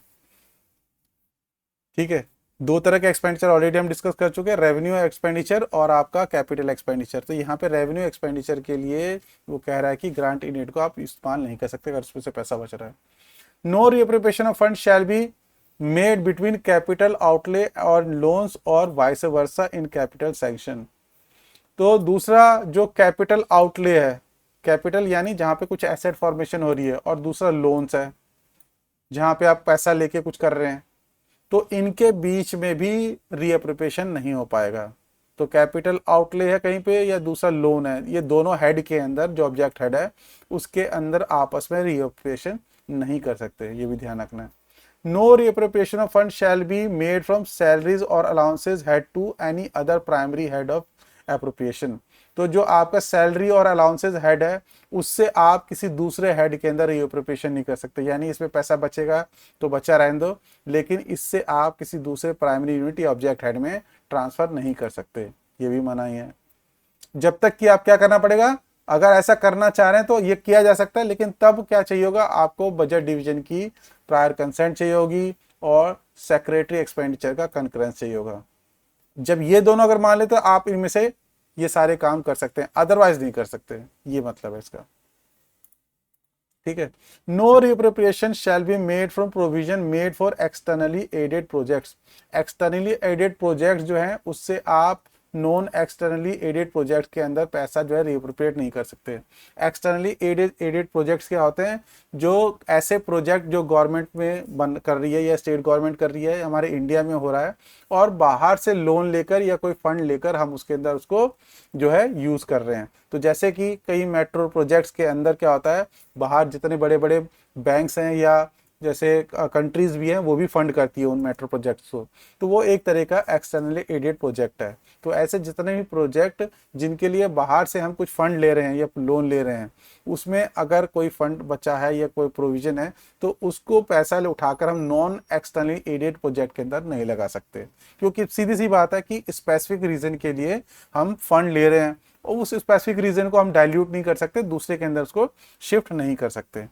ठीक है, दो तरह के एक्सपेंडिचर ऑलरेडी हम डिस्कस कर चुके हैं, रेवेन्यू एक्सपेंडिचर और आपका कैपिटल एक्सपेंडिचर। तो यहाँ पे रेवेन्यू एक्सपेंडिचर के लिए वो कह रहा है कि ग्रांट इन एड को आप इस्तेमाल नहीं कर सकते अगर उसमें से पैसा बच रहा है। No reappropriation of fund shall be made between capital outlay और लोन्स और vice versa in capital sanction. तो दूसरा जो कैपिटल आउटले है, कैपिटल यानी जहां पे कुछ एसेट फॉर्मेशन हो रही है, और दूसरा लोन्स है जहां पे आप पैसा लेके कुछ कर रहे हैं, तो इनके बीच में भी रीअप्रोप्रिएशन नहीं हो पाएगा। तो कैपिटल आउटले है कहीं पे या दूसरा लोन है, ये दोनों हेड के अंदर जो ऑब्जेक्ट हेड है उसके अंदर आपस में रीअप्रोप्रिएशन नहीं कर सकते, ये भी ध्यान रखना है। No reappropriation of fund shall be made from salaries और allowances head to any other primary head of appropriation. तो जो आपका सैलरी और अलाउंसेज हेड है उससे आप किसी दूसरे हेड के अंदर रीअप्रोप्रिएशन नहीं कर सकते। यानी इसमें पैसा बचेगा तो बचा रहने दो, लेकिन इससे आप किसी दूसरे प्राइमरी यूनिट या ऑब्जेक्ट हेड में ट्रांसफर नहीं कर सकते, ये भी मनाही है। जब तक कि आप क्या करना पड़ेगा, अगर ऐसा करना चाह रहे हैं तो ये किया जा सकता है, लेकिन तब क्या चाहिए होगा, आपको बजट डिवीजन की प्रायर कंसेंट चाहिए होगी और सेक्रेटरी एक्सपेंडिचर का कंकरेंस चाहिए होगा। जब ये दोनों अगर मान ले तो आप इनमें से ये सारे काम कर सकते हैं, अदरवाइज नहीं कर सकते, ये मतलब है इसका। ठीक है। No reappropriation shall be made from provision made for externally aided projects. Externally aided projects जो हैं उससे आप नॉन एक्सटर्नली एडेड प्रोजेक्ट के अंदर पैसा जो है रिअप्रोप्रिएट नहीं कर सकते। एक्सटर्नली एडेड प्रोजेक्ट्स क्या होते हैं, जो ऐसे प्रोजेक्ट जो गवर्नमेंट में बन कर रही है या स्टेट गवर्नमेंट कर रही है, हमारे इंडिया में हो रहा है, और बाहर से लोन लेकर या कोई फंड लेकर हम उसके अंदर उसको जो है यूज कर रहे हैं। तो जैसे कि कई मेट्रो प्रोजेक्ट्स के अंदर क्या होता है, बाहर जितने बड़े बड़े बैंक्स हैं या जैसे कंट्रीज भी हैं वो भी फंड करती है उन मेट्रो प्रोजेक्ट्स को, तो वो एक तरह का एक्सटर्नली एडेड प्रोजेक्ट है। तो ऐसे जितने भी प्रोजेक्ट जिनके लिए बाहर से हम कुछ फंड ले रहे हैं या लोन ले रहे हैं, उसमें अगर कोई फंड बचा है या कोई प्रोविजन है तो उसको पैसा उठाकर हम नॉन एक्सटर्नली एडेड प्रोजेक्ट के अंदर नहीं लगा सकते, क्योंकि सीधी सी बात है कि स्पेसिफिक रीजन के लिए हम फंड ले रहे हैं और उस स्पेसिफिक रीजन को हम डाइल्यूट नहीं कर सकते, दूसरे के अंदर उसको शिफ्ट नहीं कर सकते।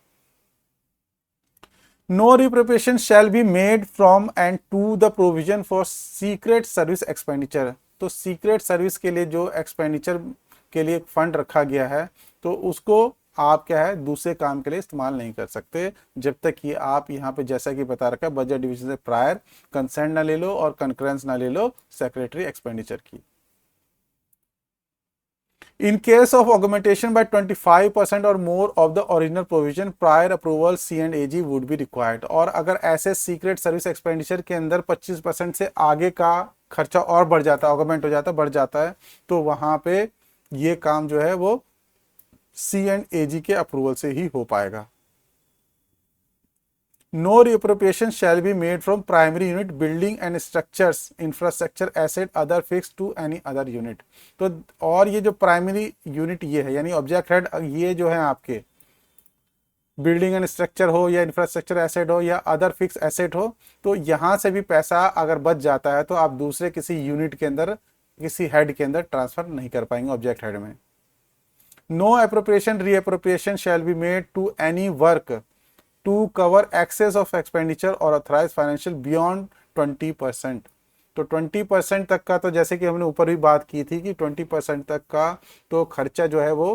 No reappropriation shall be made from and to the provision for secret service expenditure। तो सीक्रेट सर्विस के लिए जो एक्सपेंडिचर के लिए फंड रखा गया है तो उसको आप क्या है दूसरे काम के लिए इस्तेमाल नहीं कर सकते, जब तक कि आप यहाँ पे जैसा कि बता रखा है बजट डिवीजन से प्रायर कंसेंट ना ले लो और कंकरेंस ना ले लो सेक्रेटरी एक्सपेंडिचर की। In case of augmentation by 25% or more of the original provision, prior approval C&AG would be required। और अगर ऐसे सीक्रेट सर्विस एक्सपेंडिचर के अंदर 25% से आगे का खर्चा और बढ़ जाता है, ऑगमेंट हो जाता है, बढ़ जाता है, तो वहां पे ये काम जो है वो C&AG के अप्रूवल से ही हो पाएगा। No reappropriation shall be made from primary unit building and structures infrastructure asset other fixed to any other unit। तो और ये जो प्राइमरी यूनिट ये है यानी ऑब्जेक्ट हेड, ये जो है आपके बिल्डिंग एंड स्ट्रक्चर हो या इंफ्रास्ट्रक्चर एसेट हो या अदर फिक्स एसेट हो, तो यहाँ से भी पैसा अगर बच जाता है तो आप दूसरे किसी यूनिट के अंदर किसी हेड के अंदर ट्रांसफर नहीं कर पाएंगे ऑब्जेक्ट हेड में। No appropriation reappropriation shall be made to any work to cover excess of expenditure or authorize financial beyond 20%। तो 20% तक का, तो जैसे कि हमने ऊपर भी बात की थी कि 20% तक का तो खर्चा जो है वो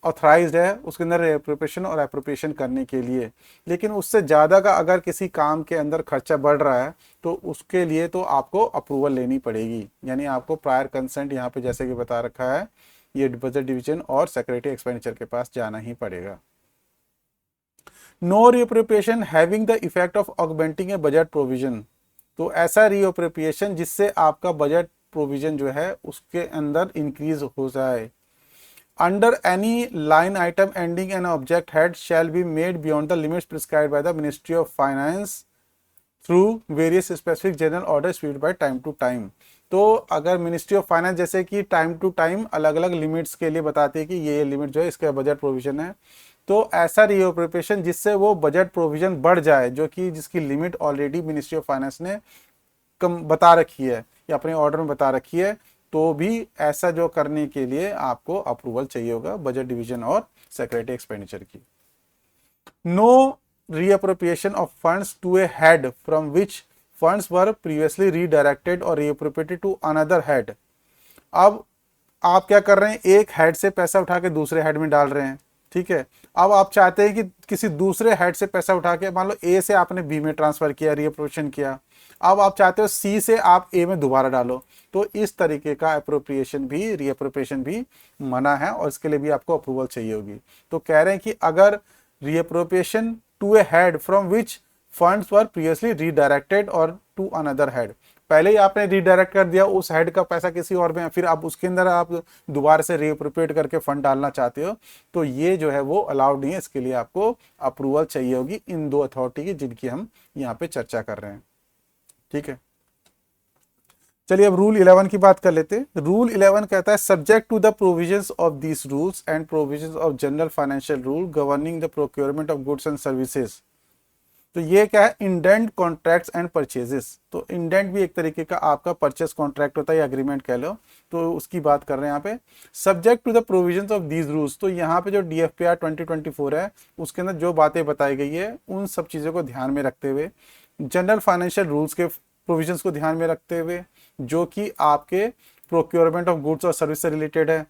ऑथराइज्ड है उसके अंदर एप्रोप्रिएशन और एप्रोप्रिएशन करने के लिए, लेकिन उससे ज़्यादा का अगर किसी काम के अंदर खर्चा बढ़ रहा है तो उसके लिए तो आपको अप्रूवल लेनी पड़ेगी, यानी आपको प्रायर कंसेंट यहाँ पे जैसे कि बता रखा है ये बजट डिवीजन और सेक्रेटरी एक्सपेंडिचर के पास जाना ही पड़ेगा। नो reappropriation having the effect of augmenting a budget provision. तो ऐसा रिअप्रोप्रिएशन जिससे आपका बजट प्रोविजन जो है उसके अंदर इंक्रीज हो जाए। Under any line item ending an object head shall be made beyond the limits prescribed by the ministry of finance through various specific general order issued by time to time. तो अगर ministry of finance जैसे कि time to time अलग अलग limits के लिए बताती है कि ये लिमिट जो है इसका बजट प्रोविजन है, तो ऐसा रिअप्रोप्रिएशन जिससे वो बजट प्रोविजन बढ़ जाए जो कि जिसकी limit already ministry of finance ने कम बता रखी है या अपने ऑर्डर में बता रखी है, तो भी ऐसा जो करने के लिए आपको अप्रूवल चाहिए होगा बजट डिवीजन और सेक्रेटरी एक्सपेंडिचर की। No reappropriation of funds to a head from which funds were previously redirected or reappropriated to another head। अब आप क्या कर रहे हैं, एक हेड से पैसा उठा के दूसरे हेड में डाल रहे हैं, ठीक है। अब आप चाहते हैं कि किसी दूसरे हेड से पैसा उठा के, मान लो ए से आपने बी में ट्रांसफर किया, रिअप्रोप्रिएशन किया, अब आप चाहते हो सी से आप ए में दोबारा डालो, तो इस तरीके का अप्रोप्रिएशन भी रिअप्रोप्रिएशन भी मना है और इसके लिए भी आपको अप्रूवल चाहिए होगी। तो कह रहे हैं कि अगर reappropriation to a head from which funds were previously redirected और टू अनदर हेड, पहले ही आपने रीडायरेक्ट कर दिया उस हेड का पैसा किसी और में, फिर आप उसके अंदर आप दोबारा से रीअप्रोप्रिएट करके फंड डालना चाहते हो, तो ये जो है वो अलाउड नहीं है, इसके लिए आपको अप्रूवल चाहिए होगी इन दो अथॉरिटी की जिनकी हम यहाँ पे चर्चा कर रहे हैं, ठीक है। चलिए अब रूल 11 की बात कर लेते हैं। रूल 11 कहता है subject to the provisions of these rules and provisions of general financial rule governing the procurement of goods and services. तो ये क्या है, इंडेंट कॉन्ट्रैक्ट्स एंड परचेजेस। तो इंडेंट भी एक तरीके का आपका परचेस कॉन्ट्रैक्ट होता है या एग्रीमेंट कह लो, तो उसकी बात कर रहे हैं यहाँ पे। Subject to the provisions of these rules, तो यहाँ पे जो DFPR 2024 है उसके अंदर जो बातें बताई गई है उन सब चीज़ों को ध्यान में रखते हुए, जनरल फाइनेंशियल रूल्स के प्रोविजंस को ध्यान में रखते हुए जो कि आपके प्रोक्योरमेंट ऑफ गुड्स और सर्विस से रिलेटेड है,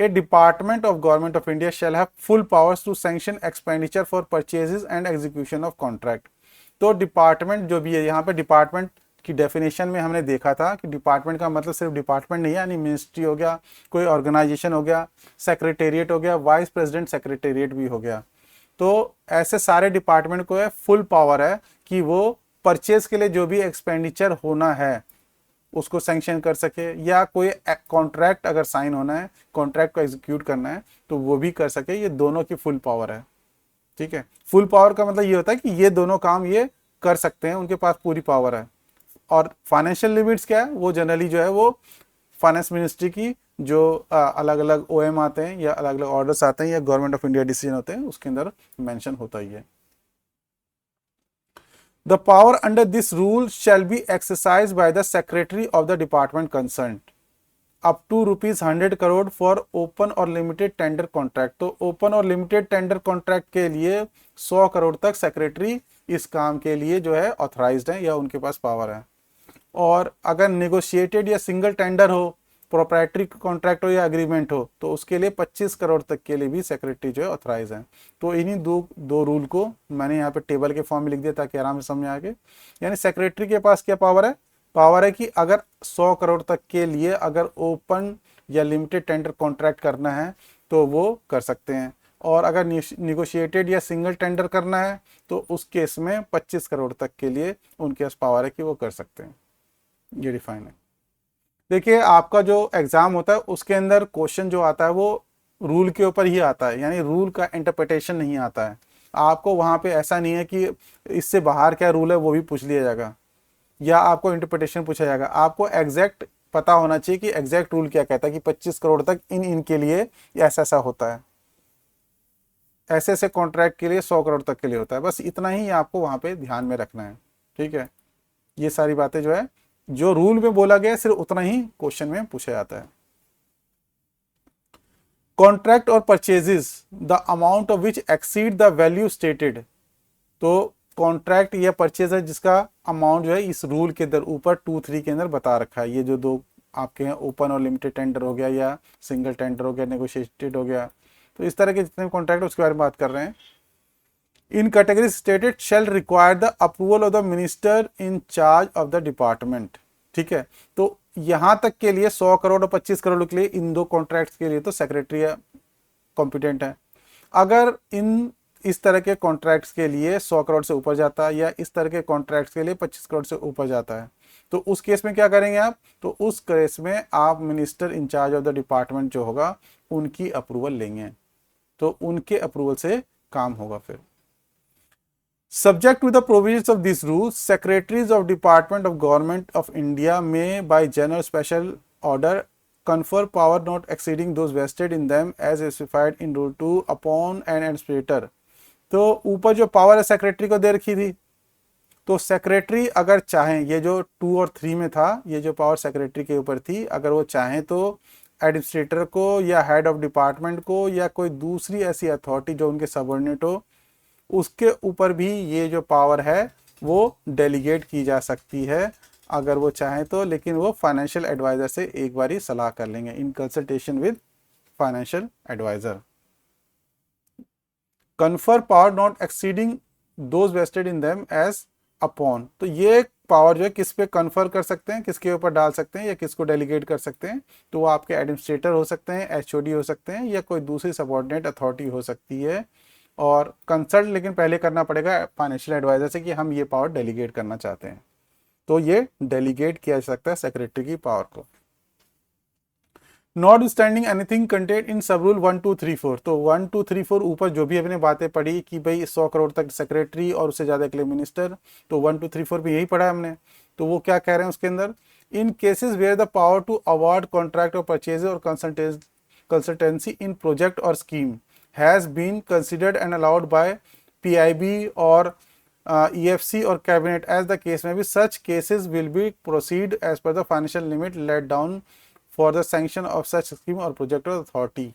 a department of government of India shall have full powers to sanction expenditure for purchases and execution of contract. तो डिपार्टमेंट जो भी है, यहाँ पे डिपार्टमेंट की डेफिनेशन में हमने देखा था कि डिपार्टमेंट का मतलब सिर्फ डिपार्टमेंट नहीं है, यानी मिनिस्ट्री हो गया, कोई ऑर्गेनाइजेशन हो गया, सेक्रेटेरिएट हो गया, वाइस प्रेसिडेंट सेक्रेटेरिएट भी हो गया। तो ऐसे सारे डिपार्टमेंट को है फुल पावर है कि वो परचेज के लिए जो भी एक्सपेंडिचर होना है उसको सैंक्शन कर सके, या कोई कॉन्ट्रैक्ट अगर साइन होना है, कॉन्ट्रैक्ट को एग्जीक्यूट करना है तो वो भी कर सके। ये दोनों की फुल पावर है। ठीक है, फुल पावर का मतलब ये होता है कि ये दोनों काम ये कर सकते हैं, उनके पास पूरी पावर है। और फाइनेंशियल लिमिट्स क्या है, वो जनरली जो है वो फाइनेंस मिनिस्ट्री की जो अलग अलग ओएम आते हैं या अलग अलग ऑर्डर्स आते हैं या गवर्नमेंट ऑफ इंडिया डिसीजन होते हैं उसके अंदर मेंशन होता ही है। The power under this rule shall be exercised by the secretary of the department concerned up to ₹100 crore for open और limited tender contract। तो open और limited tender contract के लिए 100 करोड़ तक सेक्रेटरी इस काम के लिए जो है ऑथराइज्ड है या उनके पास पावर है। और अगर नेगोशिएटेड या सिंगल टेंडर हो, प्रोप्राइटरी कॉन्ट्रैक्ट हो या एग्रीमेंट हो, तो उसके लिए 25 करोड़ तक के लिए भी सेक्रेटरी जो है ऑथराइज है। तो इन्हीं दो रूल को मैंने यहाँ पे टेबल के फॉर्म में लिख दिया ताकि आराम से समझ आए। यानी सेक्रेटरी के पास क्या पावर है, पावर है कि अगर 100 करोड़ तक के लिए अगर ओपन या लिमिटेड टेंडर कॉन्ट्रैक्ट करना है तो वो कर सकते हैं, और अगर निगोशिएटेड या सिंगल टेंडर करना है तो उस केस में 25 करोड़ तक के लिए उनके पास पावर है कि वो कर सकते हैं। ये डिफाइन है। देखिए, आपका जो एग्जाम होता है उसके अंदर क्वेश्चन जो आता है वो रूल के ऊपर ही आता है, यानी रूल का इंटरप्रिटेशन नहीं आता है। आपको वहां पे ऐसा नहीं है कि इससे बाहर क्या रूल है वो भी पूछ लिया जाएगा या आपको इंटरप्रिटेशन पूछा जाएगा। आपको एग्जैक्ट पता होना चाहिए कि एग्जैक्ट रूल क्या कहता है कि 25 करोड़ तक इनके लिए ऐसा ऐसा होता है, ऐसे ऐसे कॉन्ट्रैक्ट के लिए 100 करोड़ तक के लिए होता है। बस इतना ही आपको वहां पे ध्यान में रखना है। ठीक है, ये सारी बातें जो है जो रूल में बोला गया सिर्फ उतना ही क्वेश्चन में पूछा जाता है। कॉन्ट्रैक्ट और purchases the amount of which exceed the value stated. तो कॉन्ट्रैक्ट या परचेज है जिसका अमाउंट जो है इस रूल के अंदर ऊपर 2-3 के अंदर बता रखा है। ये जो दो आपके हैं, ओपन और लिमिटेड टेंडर हो गया या सिंगल टेंडर हो गया, नेगोशिएटेड हो गया, तो इस तरह के जितने कॉन्ट्रैक्ट उसके बारे में बात कर रहे हैं। In categories stated shall require the approval of the minister in charge of the department. ठीक है, तो यहां तक के लिए 100 करोड़ और 25 करोड़ के लिए इन दो कॉन्ट्रैक्ट्स के लिए तो सेक्रेटरी कॉम्पिटेंट है। अगर इस तरह के कॉन्ट्रैक्ट्स के लिए 100 करोड़ से ऊपर जाता है या इस तरह के कॉन्ट्रैक्ट्स के लिए 25 करोड़ से ऊपर जाता है तो उस केस में क्या करेंगे आप, तो उस केस में आप minister in charge of the department जो होगा उनकी अप्रूवल लेंगे, तो उनके अप्रूवल से काम होगा। फिर Subject to the provisions of this rule, secretaries of Department of Government of India may, by general special order, confer power not exceeding those vested in them as specified in Rule 2 upon an administrator। तो ऊपर जो power है secretary को दे रखी थी, तो secretary अगर चाहें, ये जो 2 और 3 में था, ये जो पावर सेक्रेटरी के ऊपर थी, अगर वो चाहें तो एडमिनिस्ट्रेटर को या हेड ऑफ डिपार्टमेंट को या कोई दूसरी ऐसी अथॉरिटी जो उनके सबऑर्डिनेट हो उसके ऊपर भी ये जो पावर है वो डेलीगेट की जा सकती है अगर वो चाहें तो, लेकिन वो फाइनेंशियल एडवाइजर से एक बार ही सलाह कर लेंगे, in consultation with financial adviser. Confer power not exceeding those vested in them as upon. तो ये पावर जो है किस पे कन्फर कर सकते हैं, किसके ऊपर डाल सकते हैं या किसको डेलीगेट कर सकते हैं, तो वो आपके एडमिनिस्ट्रेटर हो सकते हैं, एचओडी हो सकते हैं या कोई दूसरी सबऑर्डिनेट अथॉरिटी हो सकती है। और कंसल्ट लेकिन पहले करना पड़ेगा फाइनेंशियल एडवाइजर से कि हम ये पावर डेलीगेट करना चाहते हैं, तो ये डेलीगेट किया जा सकता है सेक्रेटरी की पावर को। Not standing anything content in sub rule 1, 2, 3, 4। तो 1, 2, 3, 4 ऊपर जो भी अपने बातें पढ़ी कि भाई 100 करोड़ तक सेक्रेटरी और उससे ज्यादा के लिए मिनिस्टर, तो 1, 2, 3, 4 भी यही पढ़ा हमने। तो वो क्या कह रहे हैं उसके अंदर, in cases where the power to award contract और परचेज और कंसल्टेंसी इन प्रोजेक्ट और scheme has been considered and allowed by PIB or EFC or cabinet as the case may be, such cases will be proceed as per the financial limit laid down for the sanction of such scheme or project or authority।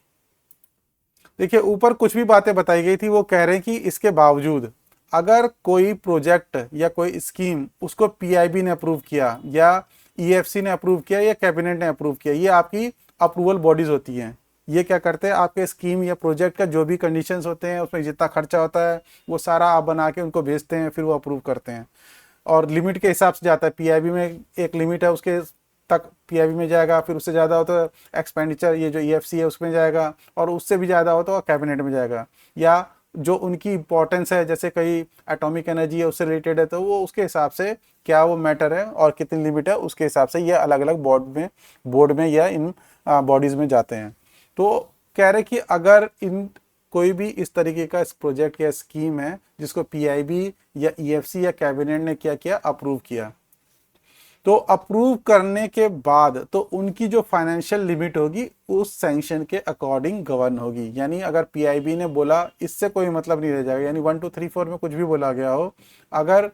देखिए, ऊपर कुछ भी बातें बताई गई थी, वो कह रहे हैं कि इसके बावजूद अगर कोई प्रोजेक्ट या कोई स्कीम उसको PIB ने अप्रूव किया या EFC ने अप्रूव किया या कैबिनेट ने अप्रूव किया, ये आपकी अप्रूवल बॉडीज होती हैं, ये क्या करते हैं, आपके स्कीम या प्रोजेक्ट का जो भी कंडीशंस होते हैं, उसमें जितना खर्चा होता है वो सारा आप बना के उनको भेजते हैं, फिर वो अप्रूव करते हैं और लिमिट के हिसाब से जाता है। पीआईबी में एक लिमिट है, उसके तक पीआईबी में जाएगा, फिर उससे ज़्यादा हो तो एक्सपेंडिचर ये जो ईएफसी है उसमें जाएगा, और उससे भी ज़्यादा हो तो कैबिनेट में जाएगा, या जो उनकी इंपॉर्टेंस है जैसे कहीं एटॉमिक एनर्जी है उससे रिलेटेड है तो वो उसके हिसाब से क्या वो मैटर है और कितनी लिमिट है उसके हिसाब से ये अलग अलग बोर्ड में या इन बॉडीज़ में जाते हैं। तो कह रहे कि अगर इन कोई भी इस तरीके का इस प्रोजेक्ट या स्कीम है जिसको पीआईबी या ईएफसी या कैबिनेट ने क्या किया, अप्रूव किया, तो अप्रूव करने के बाद तो उनकी जो फाइनेंशियल लिमिट होगी उस सैंक्शन के अकॉर्डिंग गवर्न होगी। यानी अगर पीआईबी ने बोला इससे कोई मतलब नहीं रह जाएगा, यानी 1 2 3 4 में कुछ भी बोला गया हो, अगर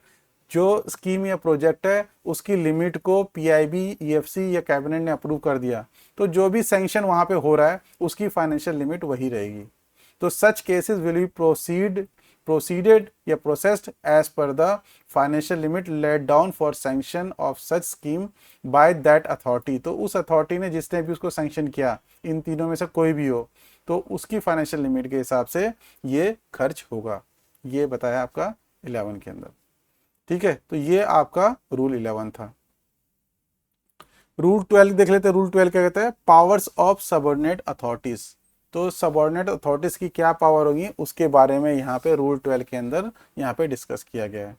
जो स्कीम या प्रोजेक्ट है उसकी लिमिट को पीआईबी ईएफसी या कैबिनेट ने अप्रूव कर दिया तो जो भी सैंक्शन वहां पे हो रहा है उसकी फाइनेंशियल लिमिट वही रहेगी। तो such cases will be proceeded या processed as per the financial limit laid down for sanction of such scheme by that authority। तो उस अथॉरिटी ने जिसने भी उसको सैंक्शन किया, इन तीनों में से कोई भी हो, तो उसकी फाइनेंशियल लिमिट के हिसाब से ये खर्च होगा। ये बताया आपका 11 के अंदर। ठीक है, तो ये आपका रूल 11 था। रूल 12 देख लेते हैं। रूल 12 क्या कहता है, पावर्स ऑफ सबऑर्डिनेट अथॉरिटीज। तो सबऑर्डिनेट अथॉरिटीज की क्या पावर होगी उसके बारे में यहाँ पे रूल 12 के अंदर यहाँ पे डिस्कस किया गया है।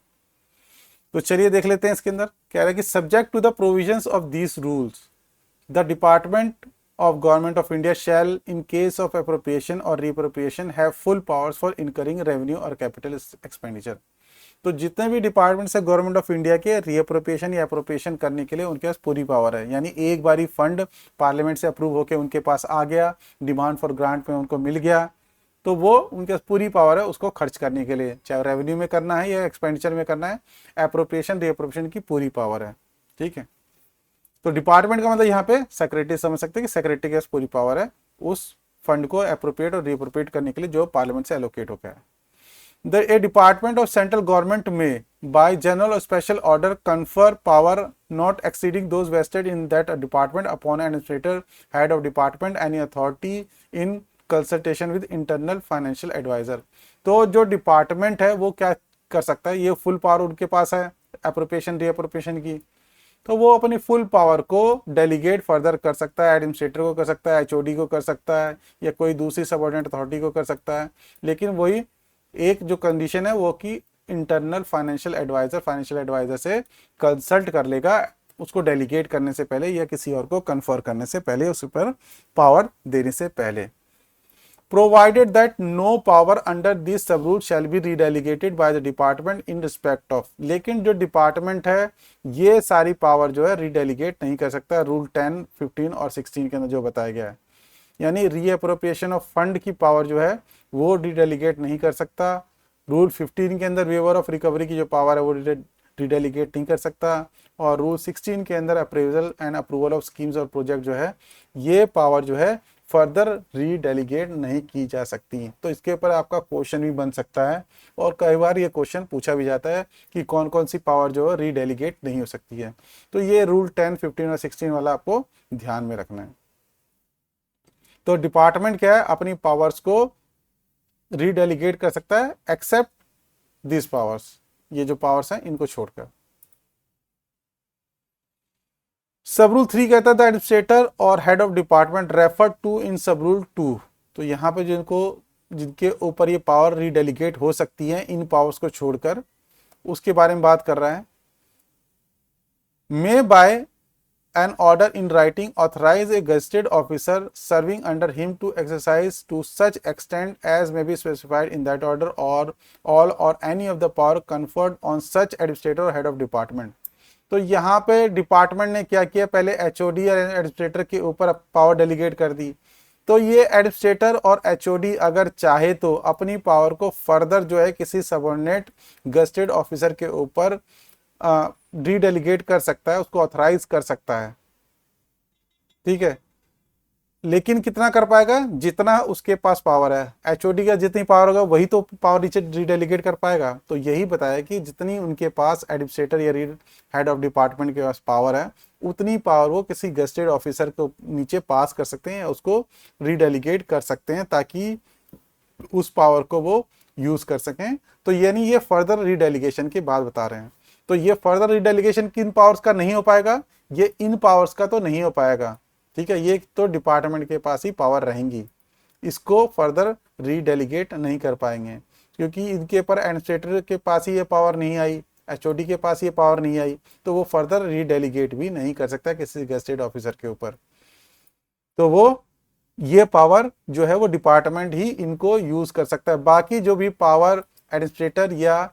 तो चलिए देख लेते हैं। इसके अंदर कह रहा है कि subject to the provisions of these rules the department of Government of India shall in case of appropriation or reappropriation have full powers for incurring revenue or capital expenditure। तो जितने भी डिपार्टमेंट से गवर्नमेंट ऑफ इंडिया के reappropriation या appropriation करने के लिए उनके पास पूरी पावर है। यानी एक बारी फंड पार्लियामेंट से अप्रूव होकर उनके पास आ गया, डिमांड फॉर ग्रांट में उनको मिल गया, तो वो उनके पास पूरी पावर है उसको खर्च करने के लिए, चाहे रेवेन्यू में करना है या एक्सपेंडिचर में करना है। अप्रोप्रिएशन रीअप्रोप्रिएशन की पूरी पावर है। ठीक है, तो डिपार्टमेंट का मतलब यहाँ पे सेक्रेटरी समझ सकते हैं कि सेक्रेटरी के पास पूरी पावर है उस फंड को अप्रोप्रिएट और रीअप्रोप्रिएट करने के लिए जो पार्लियामेंट से एलोकेट हो गया है। A department of central government may, by general or special order, confer power not exceeding those vested in that department upon an administrator, head of department, any authority in consultation with internal financial advisor। तो जो department है वो क्या कर सकता है, ये full power उनके पास है अप्रोप्रिएशन रीअप्रोप्रिएशन की, तो वो अपनी फुल पावर को डेलीगेट फर्दर कर सकता है, एडमिनिस्ट्रेटर को कर सकता है, एचओडी को कर सकता है, या कोई दूसरी सबऑर्डिनेट अथॉरिटी को कर सकता है। लेकिन वही एक जो कंडीशन है वो कि इंटरनल फाइनेंशियल एडवाइजर से कंसल्ट कर लेगा उसको डेलीगेट करने से पहले या किसी और को कन्फर करने से पहले, उस पर पावर देने से पहले। Provided that no power under this sub rule shall be redelegated by the department in respect of. लेकिन जो डिपार्टमेंट है ये सारी पावर जो है रीडेलीगेट नहीं कर सकता, रूल 10, 15 और 16 के अंदर जो बताया गया है। यानी रीअप्रोप्रिएशन ऑफ फंड की पावर जो है वो रीडेलीगेट नहीं कर सकता। रूल 15 के अंदर वेवर ऑफ रिकवरी की जो पावर है वो रीडेलीगेट नहीं कर सकता, और रूल 16 के अंदर appraisal and approval of schemes और प्रोजेक्ट जो है ये पावर जो है फर्दर रीडेलीगेट नहीं की जा सकती। तो इसके ऊपर आपका क्वेश्चन भी बन सकता है, और कई बार ये क्वेश्चन पूछा भी जाता है कि कौन कौन सी पावर जो है रीडेलीगेट नहीं हो सकती है। तो ये रूल 10, 15 और 16 वाला आपको ध्यान में रखना है। तो डिपार्टमेंट क्या है, अपनी पावर्स को रीडेलीगेट कर सकता है एक्सेप्ट दिस पावर्स, ये जो पावर्स हैं इनको छोड़कर। सब रूल 3 कहता था एडमिनिस्ट्रेटर और head of department refer to in sub rule 2। तो यहाँ पे जिनके ऊपर ये पावर रीडेलीगेट हो सकती है इन पावर्स को छोड़कर, उसके बारे में बात कर रहा है। मे bye an order in writing authorize a gazetted officer serving under him to exercise to such extent as may be specified in that order or all or any of the power conferred on such administrator or head of department। तो यहाँ पे department ने क्या किया, पहले HOD और administrator के ऊपर पावर डेलीगेट कर दी। तो ये एडमिनिस्ट्रेटर और एचओडी अगर चाहे तो अपनी पावर को फर्दर जो है किसी सबऑर्डिनेट गजेटेड ऑफिसर के ऊपर रीडेलीगेट कर सकता है, उसको ऑथराइज कर सकता है। ठीक है, लेकिन कितना कर पाएगा, जितना उसके पास पावर है। एचओडी का जितनी पावर होगा वही तो पावर नीचे रीडेलीगेट कर पाएगा। तो यही बताया कि जितनी उनके पास एडमिनिस्ट्रेटर या हेड ऑफ डिपार्टमेंट के पास पावर है उतनी पावर वो किसी गस्टेड ऑफिसर को नीचे पास कर सकते हैं या उसको रीडेलीगेट कर सकते हैं ताकि उस पावर को वो यूज कर सकें। तो यानी ये फर्दर रीडेलीगेशन की बात बता रहे हैं। तो ये फर्दर रीडेलीगेशन किन पावर्स का नहीं हो पाएगा, ये इन पावर्स का तो नहीं हो पाएगा, ठीक है। ये तो डिपार्टमेंट के पास ही पावर रहेंगी, इसको फर्दर रीडेलीगेट नहीं कर पाएंगे क्योंकि इनके ऊपर एडमिनिस्ट्रेटर के पास ही ये पावर नहीं आई, एचओडी के पास ये पावर नहीं आई, तो वो फर्दर रीडेलीगेट भी नहीं कर सकता किसी गेस्टेड ऑफिसर के ऊपर। तो वो ये पावर जो है वो डिपार्टमेंट ही इनको यूज कर सकता है। बाकी जो भी पावर एडमिनिस्ट्रेटर या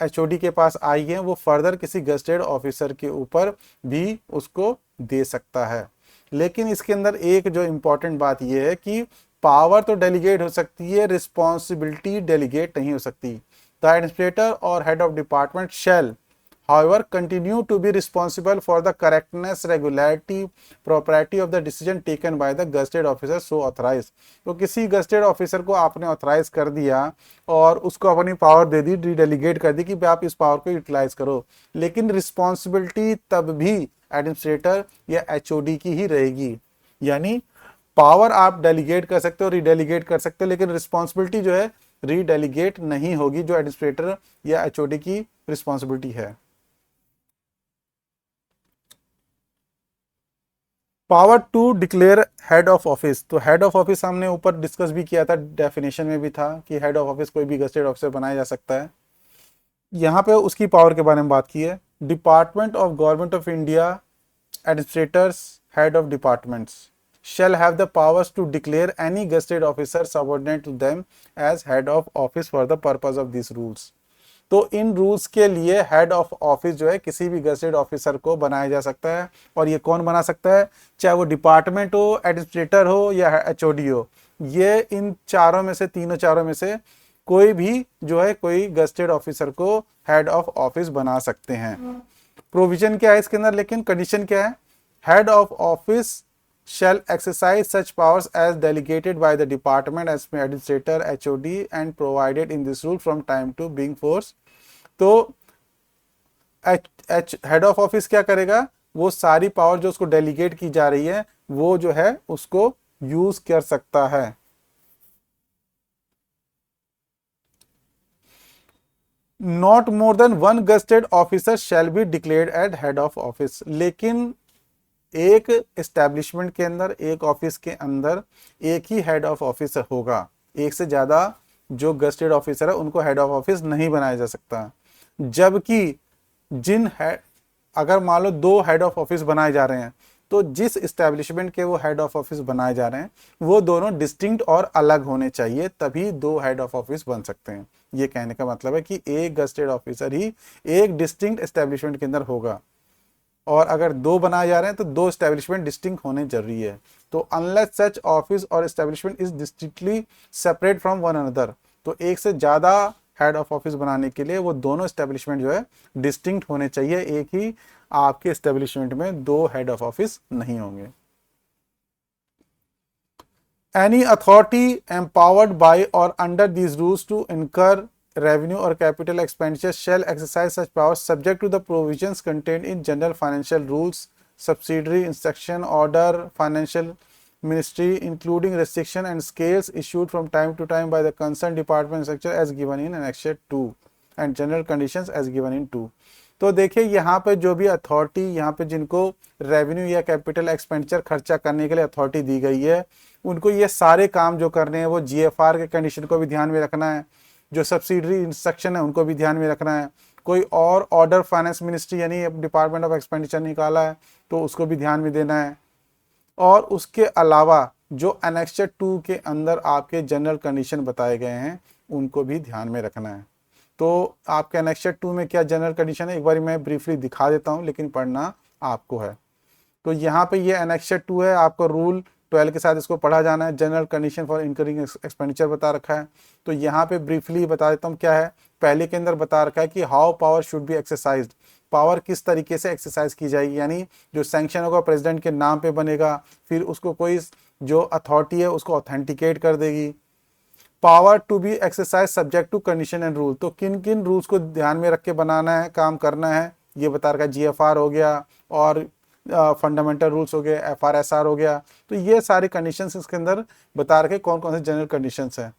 एचओडी के पास आई है वो फर्दर किसी गस्टेड ऑफिसर के ऊपर भी उसको दे सकता है। लेकिन इसके अंदर एक जो इंपॉर्टेंट बात यह है कि पावर तो डेलीगेट हो सकती है, रिस्पॉन्सिबिलिटी डेलीगेट नहीं हो सकती। द एडमिनिस्ट्रेटर और head of department shall however continue to be responsible for the correctness, regularity, propriety of the decision taken by the gazetted officer so authorized। तो किसी गस्टेड ऑफिसर को आपने ऑथराइज कर दिया और उसको अपनी पावर दे दी, डिडेलीगेट कर दी कि आप इस पावर को यूटिलाइज करो, लेकिन रिस्पॉन्सिबिलिटी तब भी एडमिनिस्ट्रेटर या एचओडी की ही रहेगी। यानी पावर आप डेलीगेट कर सकते हो, रीडेलीगेट कर सकते हो, लेकिन रिस्पॉन्सिबिलिटी जो है रीडेलीगेट नहीं होगी, जो एडमिनिस्ट्रेटर या एचओडी की रिस्पॉन्सिबिलिटी है। Power to declare head of office. तो हेड ऑफ ऑफिस हमने ऊपर डिस्कस भी किया था, डेफिनेशन में भी था कि हेड ऑफ ऑफिस कोई भी गस्टेड ऑफिसर बनाया जा सकता है। यहाँ पे उसकी पावर के बारे में बात की है। Department of government of India administrators head of departments shall have the powers to declare any gazetted officer subordinate to them as head of office for the purpose of these rules। तो इन rules के लिए head of office जो है किसी भी gazetted officer को बनाया जा सकता है। और ये कौन बना सकता है, चाहे वो डिपार्टमेंट हो, एडमिनिस्ट्रेटर हो या एचओडी हो, ये इन चारों में से, तीनों चारों में से कोई भी जो है कोई गजेटेड ऑफिसर को हेड ऑफ ऑफिस बना सकते हैं। प्रोविजन क्या है इसके अंदर, लेकिन कंडीशन क्या है, head of office shall exercise such powers as delegated by the department as administrator HOD and provided in this rule from time to being force। तो हेड ऑफ ऑफिस क्या करेगा, वो सारी पावर जो उसको डेलीगेट की जा रही है वो जो है उसको यूज कर सकता है। Not more than one gazetted officer shall be declared eight head of office. लेकिन एक एस्टेब्लिशमेंट के अंदर, एक ऑफिस के अंदर एक ही हेड ऑफ ऑफिस होगा, एक से ज्यादा जो गस्टेड ऑफिसर है उनको हेड ऑफ ऑफिस नहीं बनाया जा सकता। जबकि अगर मान लो दो हेड ऑफ ऑफिस बनाए जा रहे हैं तो जिस एस्टेब्लिशमेंट के वो हेड ऑफ ऑफिस बनाए जा रहे हैं वो दोनों डिस्टिंक्ट और अलग होने चाहिए, तभी दो हेड ऑफ ऑफिस बन सकते हैं। ये कहने का मतलब है कि एक गस्टेड ऑफिसर ही एक डिस्टिंक्ट एस्टेब्लिशमेंट के अंदर होगा, और अगर दो बनाए जा रहे हैं तो दो एस्टेब्लिशमेंट डिस्टिंक्ट होने जरूरी है। तो अनलेस सच ऑफिस और establishment is distinctly separate from one another, तो एक से ज्यादा हेड ऑफ ऑफिस बनाने के लिए वो दोनों एस्टेब्लिशमेंट जो है डिस्टिंक्ट होने चाहिए। एक ही आपके एस्टेब्लिशमेंट में दो हेड ऑफ ऑफिस नहीं होंगे। Any authority empowered by or under these rules to incur revenue or capital expenditure shall exercise such powers subject to the provisions contained in general financial rules, subsidiary instruction order, financial ministry, including restriction and scales issued from time to time by the concerned department structure as given in Annex 2 and general conditions as given in 2। तो देखिए यहाँ पे जो भी authority, यहाँ पे जिनको revenue या कैपिटल एक्सपेंडिचर खर्चा करने के लिए अथॉरिटी दी गई है, उनको ये सारे काम जो करने हैं वो जीएफआर के कंडीशन को भी ध्यान में रखना है, जो सब्सिडरी इंस्ट्रक्शन है उनको भी ध्यान में रखना है, कोई और ऑर्डर फाइनेंस मिनिस्ट्री यानी डिपार्टमेंट ऑफ एक्सपेंडिचर निकाला है तो उसको भी ध्यान में देना है, और उसके अलावा जो एनेक्चर 2 के अंदर आपके जनरल कंडीशन बताए गए हैं उनको भी ध्यान में रखना है। तो आपके एनेक्चर 2 में क्या जनरल कंडीशन है एक बार मैं ब्रीफली दिखा देता हूं, लेकिन पढ़ना आपको है। तो यहाँ पे ये एनेक्चर 2 है, आपको रूल 12 के साथ इसको पढ़ा जाना है। General condition for incurring expenditure बता रखा है। तो यहाँ पे ब्रीफली बता देता हूँ क्या है। पहले के अंदर बता रखा है कि how power should be exercised, power किस तरीके से एक्सरसाइज की जाएगी, यानी जो सैंक्शन होगा प्रेसिडेंट के नाम पे बनेगा, फिर उसको कोई जो अथॉरिटी है उसको ऑथेंटिकेट कर देगी। Power to be exercise subject to condition and rule, तो किन किन रूल्स को ध्यान में रख के बनाना है, काम करना है, ये बता रखा है। जीएफआर हो गया और फंडामेंटल रूल्स हो गए, FRSR हो गया। तो ये सारी कंडीशंस इसके अंदर बता रखे कौन कौन से जनरल कंडीशंस हैं।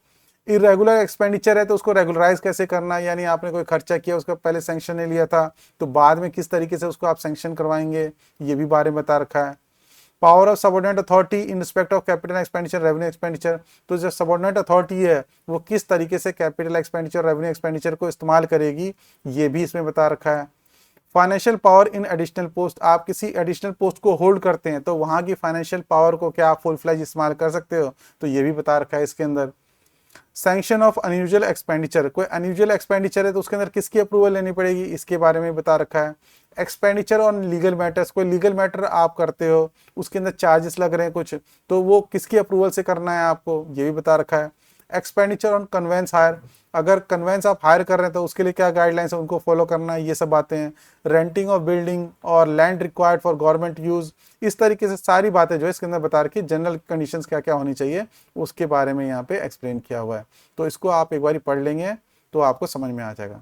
इरेगुलर एक्सपेंडिचर है तो उसको रेगुलराइज कैसे करना है, यानी आपने कोई खर्चा किया उसका पहले सैंक्शन नहीं लिया था तो बाद में किस तरीके से उसको आप सैंक्शन करवाएंगे, ये भी बारे में बता रखा है। Power of subordinate authority in respect of capital expenditure, revenue expenditure, तो जो सबऑर्डिनेट अथॉरिटी है वो किस तरीके से कैपिटल एक्सपेंडिचर, रेवेन्यू एक्सपेंडिचर को इस्तेमाल करेगी, ये भी इसमें बता रखा है। Financial power in additional post, आप किसी एडिशनल पोस्ट को होल्ड करते हैं तो वहां की फाइनेंशियल पावर को क्या आप फुल फ्लैज इस्तेमाल कर सकते हो, तो ये भी बता रखा है इसके अंदर। सैंक्शन ऑफ अनयूजुअल एक्सपेंडिचर, कोई अनयूजुअल एक्सपेंडिचर है तो उसके अंदर किसकी अप्रूवल लेनी पड़ेगी, इसके बारे में बता रखा है। एक्सपेंडिचर ऑन लीगल मैटर्स, कोई लीगल मैटर आप करते हो उसके अंदर चार्जेस लग रहे हैं कुछ, तो वो किसकी अप्रूवल से करना है आपको, ये भी बता रखा है। एक्सपेंडिचर ऑन कन्वेंस हायर, अगर कन्वेंस आप हायर कर रहे हैं तो उसके लिए क्या गाइडलाइंस है उनको फॉलो करना है, ये सब बातें हैं। रेंटिंग ऑफ बिल्डिंग और land required for government use, इस तरीके से सारी बातें जो है इसके अंदर बता रखी, जनरल कंडीशंस क्या क्या होनी चाहिए उसके बारे में यहाँ पे एक्सप्लेन किया हुआ है। तो इसको आप एक बार पढ़ लेंगे तो आपको समझ में आ जाएगा।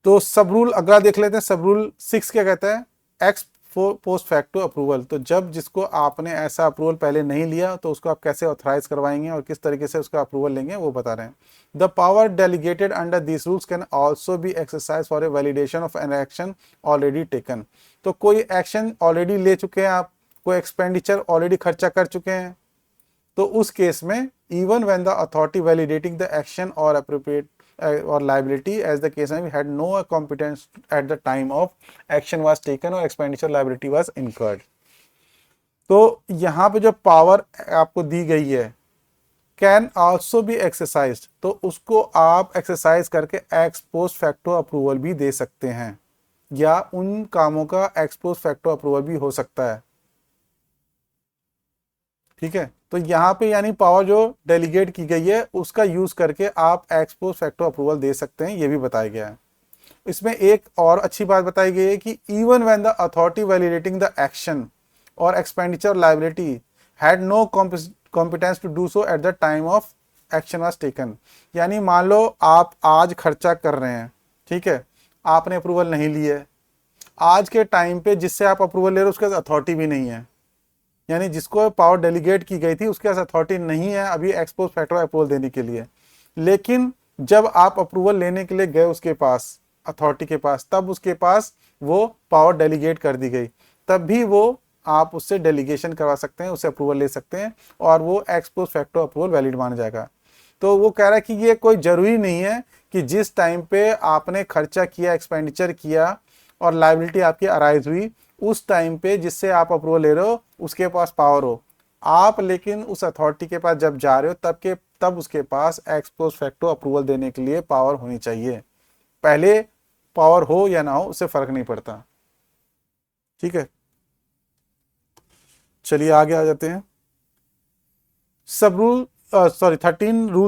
तो सब रूल अगला देख लेते हैं। सब रूल 6 क्या कहता है, एक्स पोस्ट फैक्टो अप्रूवल, तो जब जिसको आपने ऐसा अप्रूवल पहले नहीं लिया तो उसको आप कैसे ऑथराइज करवाएंगे और किस तरीके से उसका अप्रूवल लेंगे वो बता रहे हैं। The power delegated under this rules can also be exercise for a validation of an action already taken, तो कोई एक्शन ऑलरेडी ले चुके हैं आप, कोई एक्सपेंडिचर ऑलरेडी खर्चा कर चुके हैं, तो उस केस में even when the authority validating the action और अप्रोप्रिएट और liability as the case may be had no competence at the time of action was taken or expenditure liability was incurred। तो यहाँ पे जो पावर आपको दी गई है कैन आल्सो बी एक्सरसाइज्ड, तो उसको आप एक्सरसाइज करके एक्स पोस्ट फैक्टो अप्रूवल भी दे सकते हैं या उन कामों का एक्स पोस्ट फैक्टो अप्रूवल भी हो सकता है। ठीक है, तो यहाँ पे यानी पावर जो डेलीगेट की गई है उसका यूज करके आप एक्स पोस्ट फैक्टो अप्रूवल दे सकते हैं, ये भी बताया गया है। इसमें एक और अच्छी बात बताई गई है कि even when the authority validating the action और expenditure liability had no competence to do so at the time of action was taken, यानी मान लो आप आज खर्चा कर रहे हैं, ठीक है, आपने अप्रूवल नहीं ली है, आज के टाइम पे जिससे आप अप्रूवल ले रहे हो उसके पास अथॉरिटी भी नहीं है, यानी जिसको पावर डेलीगेट की गई थी उसके पास अथॉरिटी नहीं है अभी एक्स पोस्ट फैक्टो अप्रूवल देने के लिए। लेकिन जब आप अप्रूवल लेने के लिए गए उसके पास अथॉरिटी के पास, तब उसके पास वो पावर डेलीगेट कर दी गई, तब भी वो आप उससे डेलीगेशन करवा सकते हैं, उससे अप्रूवल ले सकते हैं और वो x post facto approval valid माना जाएगा। तो वो कह रहा है कि ये कोई जरूरी नहीं है कि जिस टाइम पे आपने खर्चा किया, एक्सपेंडिचर किया और लायबिलिटी आपकी अराइज हुई, उस टाइम पे जिससे आप अप्रूवल ले रहे हो उसके पास पावर हो आप, लेकिन उस अथॉरिटी के पास जब जा रहे हो तब उसके पास एक्स पोस्ट फैक्टो अप्रूवल देने के लिए पावर होनी चाहिए। पहले पावर हो या ना हो उससे फर्क नहीं पड़ता। ठीक है, चलिए आगे आ जाते हैं। सब रूल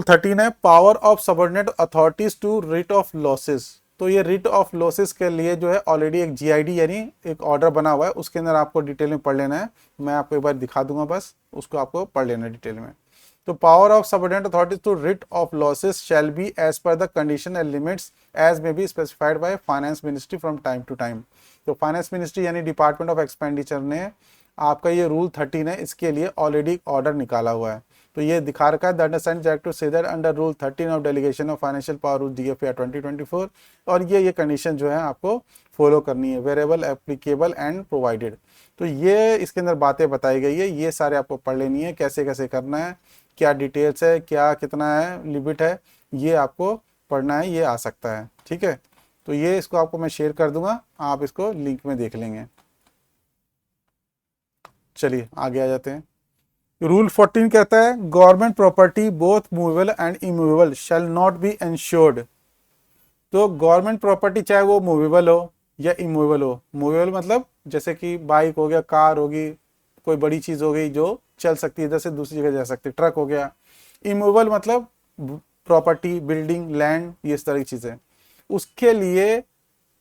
13 है, power of subordinate authorities to write off losses. तो ये रिट ऑफ लॉसेस के लिए जो है ऑलरेडी एक जीआईडी यानी एक ऑर्डर बना हुआ है, उसके अंदर आपको डिटेल में पढ़ लेना है, मैं आपको एक बार दिखा दूंगा, बस उसको आपको पढ़ लेना है डिटेल में। तो power of subordinate authorities to write off losses shall be as per the condition and limits as may be specified by finance ministry from time to time. तो फाइनेंस मिनिस्ट्री यानी डिपार्टमेंट ऑफ एक्सपेंडिचर ने आपका ये rule 13 है, इसके लिए already order निकाला हुआ है। तो ये दिखा रखा है, the understand act to say that under rule 13 of delegation of financial power rule DFA 2024, और ये कंडीशन जो है आपको फॉलो करनी है, वेरिएबल एप्लीकेबल एंड प्रोवाइडेड। तो ये इसके अंदर बातें बताई गई है, ये सारे आपको पढ़ लेनी है, कैसे कैसे करना है, क्या डिटेल्स है, क्या कितना है, लिमिट है, ये आपको पढ़ना है, ये आ सकता है। ठीक है, तो ये इसको आपको मैं शेयर कर दूंगा, आप इसको लिंक में देख लेंगे। चलिए आगे आ जाते हैं। रूल 14 कहता है government property both movable and immovable shell not B insured. तो गवर्नमेंट प्रॉपर्टी चाहे वो मूवेबल हो या इमूवेबल हो, मूवेबल मतलब जैसे कि बाइक हो गया, कार होगी, कोई बड़ी चीज हो गई जो चल सकती है, इधर से दूसरी जगह जा सकती है, ट्रक हो गया। इमूवेबल मतलब प्रॉपर्टी, बिल्डिंग, लैंड, ये इस तरह की चीजें, उसके लिए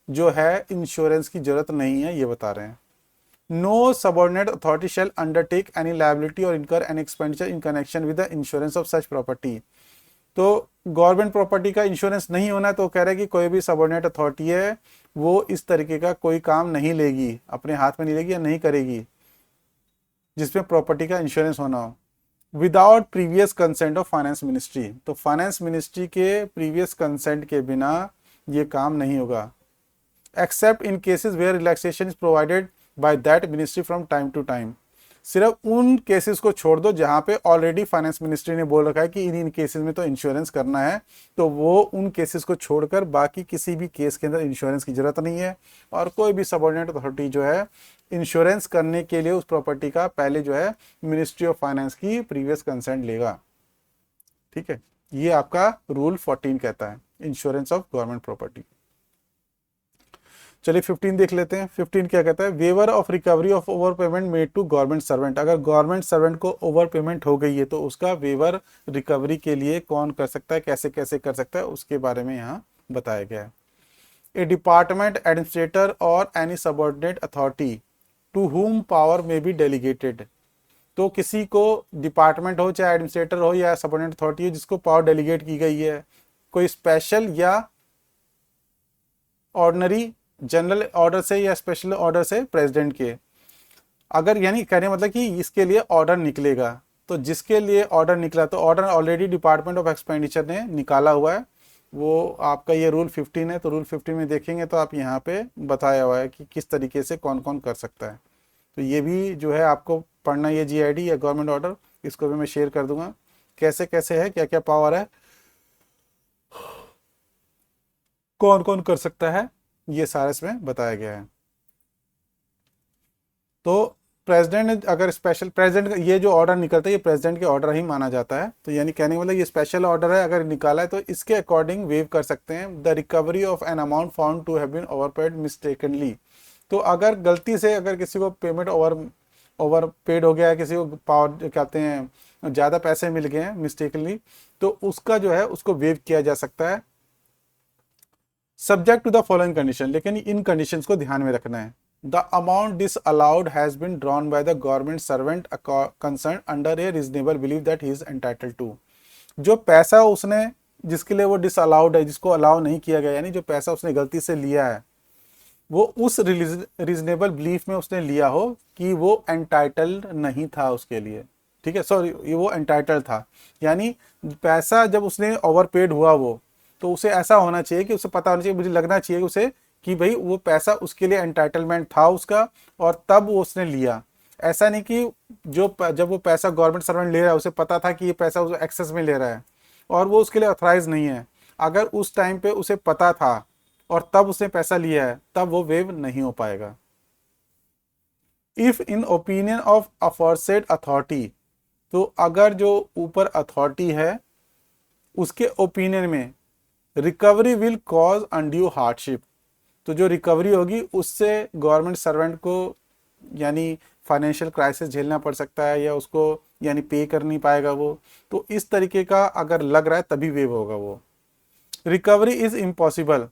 जो है इंश्योरेंस की जरूरत नहीं है, ये बता रहे हैं। No subordinate authority shall undertake any liability or incur any expenditure in connection with the insurance of such property। तो गवर्नमेंट प्रॉपर्टी का इंश्योरेंस नहीं होना है, तो कह रहा है कि कोई भी सबऑर्डिनेट अथॉरिटी है वो इस तरीके का कोई काम नहीं लेगी, अपने हाथ में नहीं लेगी या नहीं करेगी जिसमें प्रॉपर्टी का इंश्योरेंस होना हो, without previous consent of finance ministry. तो फाइनेंस मिनिस्ट्री के प्रीवियस कंसेंट के बिना ये काम नहीं होगा, except in cases where relaxation is provided by that ministry from time to time. सिर्फ उन केसेस को छोड़ दो जहां पे ऑलरेडी फाइनेंस मिनिस्ट्री ने बोल रखा है कि इन केसेस में तो इंश्योरेंस करना है, तो वो उन केसेस को छोड़कर बाकी किसी भी केस के अंदर इंश्योरेंस की जरूरत नहीं है। और कोई भी सबऑर्डिनेट अथॉरिटी जो है इंश्योरेंस करने के लिए उस प्रॉपर्टी का पहले जो है मिनिस्ट्री ऑफ फाइनेंस की प्रीवियस कंसेंट लेगा। ठीक है, ये आपका रूल 14 कहता है इंश्योरेंस ऑफ गवर्नमेंट प्रॉपर्टी। चलिए 15 देख लेते हैं। 15 क्या कहता है, waiver of recovery of overpayment made to government servant. अगर गवर्नमेंट सर्वेंट को ओवर पेमेंट हो गई है तो उसका वेवर रिकवरी के लिए कौन कर सकता है, कैसे कैसे कर सकता है, उसके बारे में यहाँ बताया गया है। A department administrator or any subordinate authority to whom power may be delegated. तो किसी को डिपार्टमेंट हो चाहे एडमिनिस्ट्रेटर हो या सबऑर्डिनेट अथॉरिटी हो जिसको पावर डेलीगेट की गई है, कोई स्पेशल या ऑर्डिनरी जनरल ऑर्डर से या स्पेशल ऑर्डर से प्रेसिडेंट के, अगर यानी कहने मतलब कि इसके लिए ऑर्डर निकलेगा, तो जिसके लिए ऑर्डर निकला तो order already department of expenditure ने निकाला हुआ है, वो आपका ये रूल 15 है। तो रूल 15 में देखेंगे तो आप यहाँ पे बताया हुआ है कि किस तरीके से कौन कौन कर सकता है। तो ये भी जो है आपको पढ़ना, ये GID या गवर्नमेंट ऑर्डर, इसको भी मैं शेयर कर दूंगा कैसे कैसे है, क्या क्या पावर है, कौन कौन कर सकता है, ये सारा इसमें बताया गया है। तो प्रेसिडेंट अगर स्पेशल प्रेसिडेंट ये जो ऑर्डर निकलता है ये प्रेसिडेंट के ऑर्डर ही माना जाता है। तो यानी कहने मतलब ये स्पेशल ऑर्डर है, अगर निकाला है तो इसके अकॉर्डिंग वेव कर सकते हैं the recovery of an amount found to have been overpaid mistakenly. तो अगर गलती से अगर किसी को पेमेंट ओवर पेड हो गया है, किसी को पावर कहते हैं ज़्यादा पैसे मिल गए हैं मिस्टेकनली, तो उसका जो है उसको वेव किया जा सकता है subject to the following condition. लेकिन इन कंडीशंस को ध्यान में रखना है। The amount disallowed has been drawn by the government servant concerned under a reasonable belief that he is entitled to। जो पैसा उसने जिसके लिए वो डिसअलाउड है, जिसको अलाउ नहीं किया गया, यानी जो पैसा उसने गलती से लिया है वो उस रीजनेबल बिलीफ में उसने लिया हो कि वो एंटाइटल्ड नहीं था उसके लिए। ठीक है, सॉरी वो एंटाइटल्ड था, यानी पैसा जब उसने ओवरपेड हुआ वो, तो उसे ऐसा होना चाहिए कि उसे पता होना चाहिए, मुझे लगना चाहिए उसे कि भाई वो पैसा उसके लिए एंटाइटलमेंट था उसका और तब वो उसने लिया। ऐसा नहीं कि जब वो पैसा गवर्नमेंट सर्वेंट ले रहा है उसे पता था कि ये पैसा उसे एक्सेस में ले रहा है और वो उसके लिए ऑथराइज नहीं है, अगर उस टाइम पे उसे पता था और तब उसने पैसा लिया है तब वो वेव नहीं हो पाएगा। If in opinion of aforesaid authority, तो अगर जो ऊपर अथॉरिटी है उसके ओपिनियन में recovery will cause undue hardship, तो जो रिकवरी होगी उससे गवर्नमेंट सर्वेंट को यानी फाइनेंशियल क्राइसिस झेलना पड़ सकता है या उसको यानी पे कर नहीं पाएगा वो, तो इस तरीके का अगर लग रहा है तभी वेव होगा वो। रिकवरी इज इम्पॉसिबल,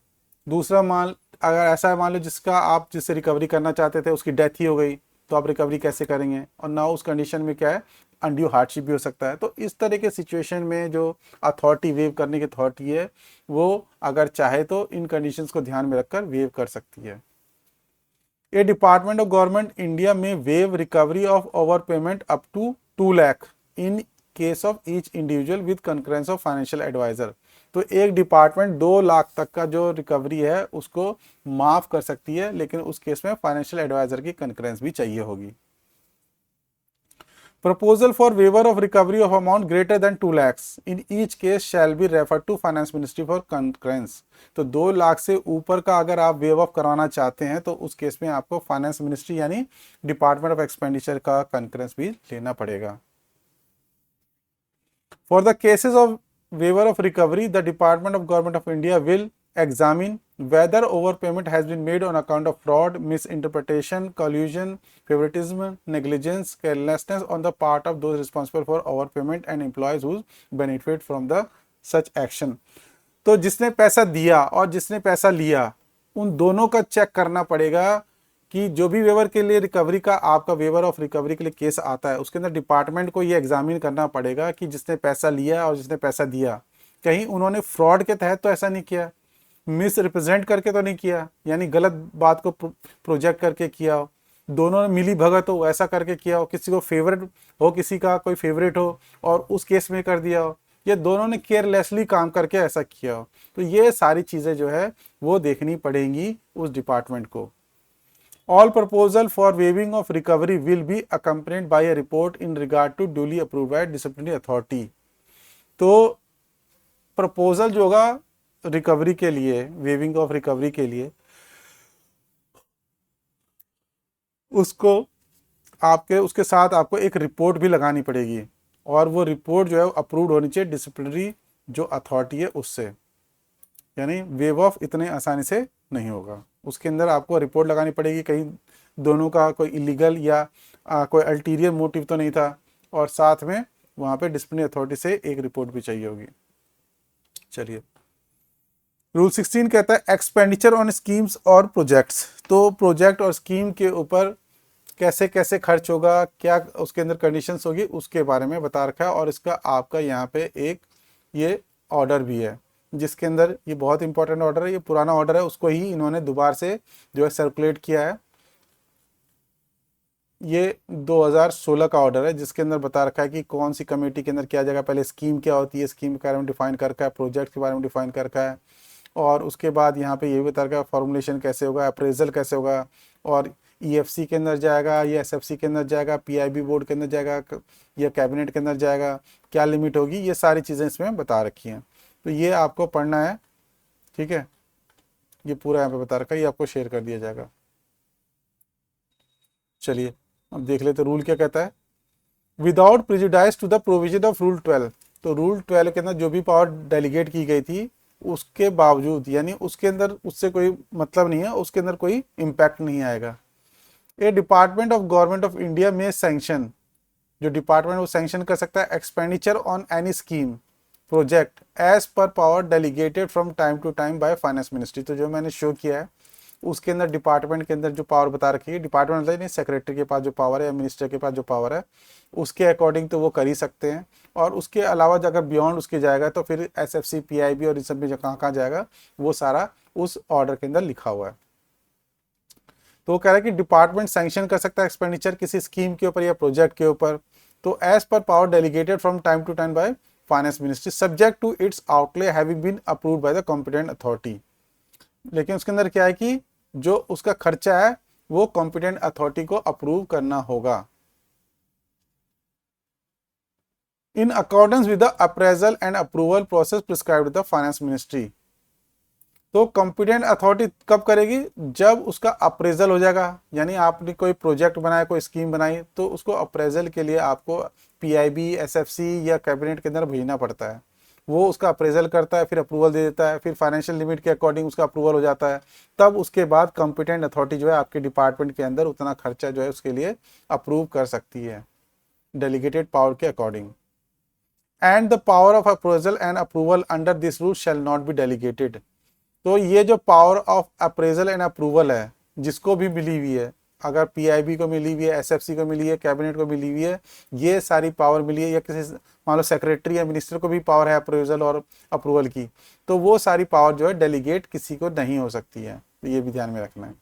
दूसरा अगर ऐसा मान लो जिससे रिकवरी करना चाहते थे उसकी डेथ ही हो गई, तो आप रिकवरी कैसे करेंगे, और ना उस कंडीशन में क्या है अनड्यू हार्डशिप भी हो सकता है। तो इस तरह के सिचुएशन में जो अथॉरिटी वेव करने की अथॉरिटी है वो अगर चाहे तो इन कंडीशंस को ध्यान में रखकर वेव कर सकती है। A department of government India में waive recovery of overpayment up to 2 lakh in case of each individual with concurrence of financial adviser. तो एक डिपार्टमेंट 2 लाख तक का जो रिकवरी है उसको माफ कर सकती है, लेकिन उस केस में फाइनेंशियल एडवाइजर की कंकरेंस भी चाहिए होगी। Proposal for waiver of recovery of amount greater than 2 lakhs in each case shall be referred to Finance Ministry for concurrence। तो 2 लाख से ऊपर का अगर आप वेव ऑफ करवाना चाहते हैं तो उस केस में आपको फाइनेंस मिनिस्ट्री यानी डिपार्टमेंट ऑफ एक्सपेंडिचर का कंकरेंस भी लेना पड़ेगा। For the cases of waiver of recovery, the Department of Government of India will examine whether overpayment has been made on account of fraud, misinterpretation, collusion, favoritism, negligence, carelessness on the part of those responsible for overpayment and employees who benefit from the such action। तो जिसने पैसा दिया और जिसने पैसा लिया उन दोनों का चेक करना पड़ेगा कि जो भी वेवर के लिए रिकवरी का आपका वेवर ऑफ रिकवरी के लिए केस आता है उसके अंदर डिपार्टमेंट को ये एग्जामिन करना पड़ेगा कि जिसने पैसा लिया और जिसने पैसा दिया कहीं उन्होंने फ्रॉड के तहत तो ऐसा नहीं किया, मिस रिप्रेजेंट करके तो नहीं किया, यानी गलत बात को प्रोजेक्ट करके किया हो, दोनों ने मिली भगत हो ऐसा करके किया हो, किसी को फेवरेट हो, किसी का कोई फेवरेट हो और उस केस में कर दिया हो, ये दोनों ने केयरलेसली काम करके ऐसा किया हो। तो ये सारी चीज़ें जो है वो देखनी पड़ेंगी उस डिपार्टमेंट को। All proposal for waiving of recovery will be accompanied by a report in regard to duly approved by disciplinary authority. तो प्रपोजल जो होगा रिकवरी के लिए, वेविंग ऑफ रिकवरी के लिए, उसको आपके उसके साथ आपको एक रिपोर्ट भी लगानी पड़ेगी और वो रिपोर्ट जो है अप्रूव्ड होनी चाहिए डिसिप्लिनरी जो अथॉरिटी है उससे, यानी वेव ऑफ इतने आसानी से नहीं होगा। उसके अंदर आपको रिपोर्ट लगानी पड़ेगी कहीं दोनों का कोई इलीगल या कोई अल्टीरियर मोटिव तो नहीं था, और साथ में वहाँ पे डिसिप्लिनरी अथॉरिटी से एक रिपोर्ट भी चाहिए होगी। चलिए, रूल 16 कहता है एक्सपेंडिचर ऑन स्कीम्स और प्रोजेक्ट्स। तो प्रोजेक्ट और स्कीम के ऊपर कैसे कैसे खर्च होगा, क्या उसके अंदर कंडीशंस होगी, उसके बारे में बता रखा है। और इसका आपका यहाँ पे एक ये ऑर्डर भी है जिसके अंदर, ये बहुत इंपॉर्टेंट ऑर्डर है, ये पुराना ऑर्डर है, उसको ही इन्होंने दोबारा से जो है सर्कुलेट किया है। ये 2016 का ऑर्डर है जिसके अंदर बता रखा है कि कौन सी कमेटी के अंदर क्या जाएगा। पहले स्कीम क्या होती है, स्कीम के बारे में डिफाइन कर रखा है, प्रोजेक्ट के बारे में डिफाइन कर रखा है, और उसके बाद यहाँ पे ये भी बता रखा है फॉर्मुलेशन कैसे होगा, अप्रेजल कैसे होगा, और ईएफसी के अंदर जाएगा या एसएफसी के अंदर जाएगा, पीआईबी बोर्ड के अंदर जाएगा या कैबिनेट के अंदर जाएगा, क्या लिमिट होगी, ये सारी चीज़ें इसमें बता रखी हैं। तो ये आपको पढ़ना है, ठीक है। ये पूरा यहाँ पे बता रखा है, ये आपको शेयर कर दिया जाएगा। चलिए अब देख लेते रूल क्या कहता है। Without prejudice to the provision of rule 12। तो रूल 12 के अंदर जो भी पावर डेलीगेट की गई थी उसके बावजूद, यानी उसके अंदर उससे कोई मतलब नहीं है, उसके अंदर कोई इम्पैक्ट नहीं आएगा। A department of government of India में सैंक्शन, जो डिपार्टमेंट वो सैंक्शन कर सकता है expenditure on any scheme project as per power delegated from time to time by finance ministry. तो जो मैंने शो किया है उसके अंदर डिपार्टमेंट के अंदर जो पावर बता रखी है, डिपार्टमेंट नहीं, सेक्रेटरी के पास जो पावर है या मिनिस्टर के पास जो पावर है उसके अकॉर्डिंग तो वो कर ही सकते हैं। और उसके अलावा अगर बियॉन्ड उसके जाएगा तो फिर एसएफसी, पीआईबी और इस सब में कहाँ कहाँ जाएगा वो सारा उस ऑर्डर के अंदर लिखा हुआ है। तो वो कह रहा है कि डिपार्टमेंट सैंक्शन कर सकता है एक्सपेंडिचर किसी स्कीम के ऊपर या प्रोजेक्ट के ऊपर, तो as per power delegated from time to time by finance ministry subject to its outlay having been approved by the competent authority. लेकिन उसके अंदर क्या है कि जो उसका खर्चा है वो कॉम्पिटेंट अथॉरिटी को अप्रूव करना होगा in accordance with the appraisal and approval process prescribed the finance ministry. तो कॉम्पिटेंट अथॉरिटी कब करेगी, जब उसका अप्रेजल हो जाएगा, यानी आपने कोई प्रोजेक्ट बनाया, कोई स्कीम बनाई, तो उसको अप्रेजल के लिए आपको पीआईबी, एसएफसी या कैबिनेट के अंदर भेजना पड़ता है। वो उसका अप्रेजल करता है, फिर अप्रूवल दे देता है, फिर फाइनेंशियल लिमिट के अकॉर्डिंग उसका अप्रूवल हो जाता है। तब उसके बाद कॉम्पिटेंट अथॉरिटी जो है आपके डिपार्टमेंट के अंदर उतना खर्चा जो है उसके लिए अप्रूव कर सकती है डेलीगेटेड पावर के according. And the power of appraisal and approval under this rule shell not B delegated. तो ये जो power of appraisal and approval है जिसको भी मिली हुई है, अगर पीआईबी को मिली हुई है, एसएफसी को मिली है, कैबिनेट को मिली हुई है, ये सारी पावर मिली है, या किसी मान लो सेक्रेटरी या मिनिस्टर को भी पावर है अप्रेजल और अप्रूवल की, तो वो सारी पावर जो है डेलीगेट किसी को नहीं हो सकती है। तो ये भी ध्यान में रखना है।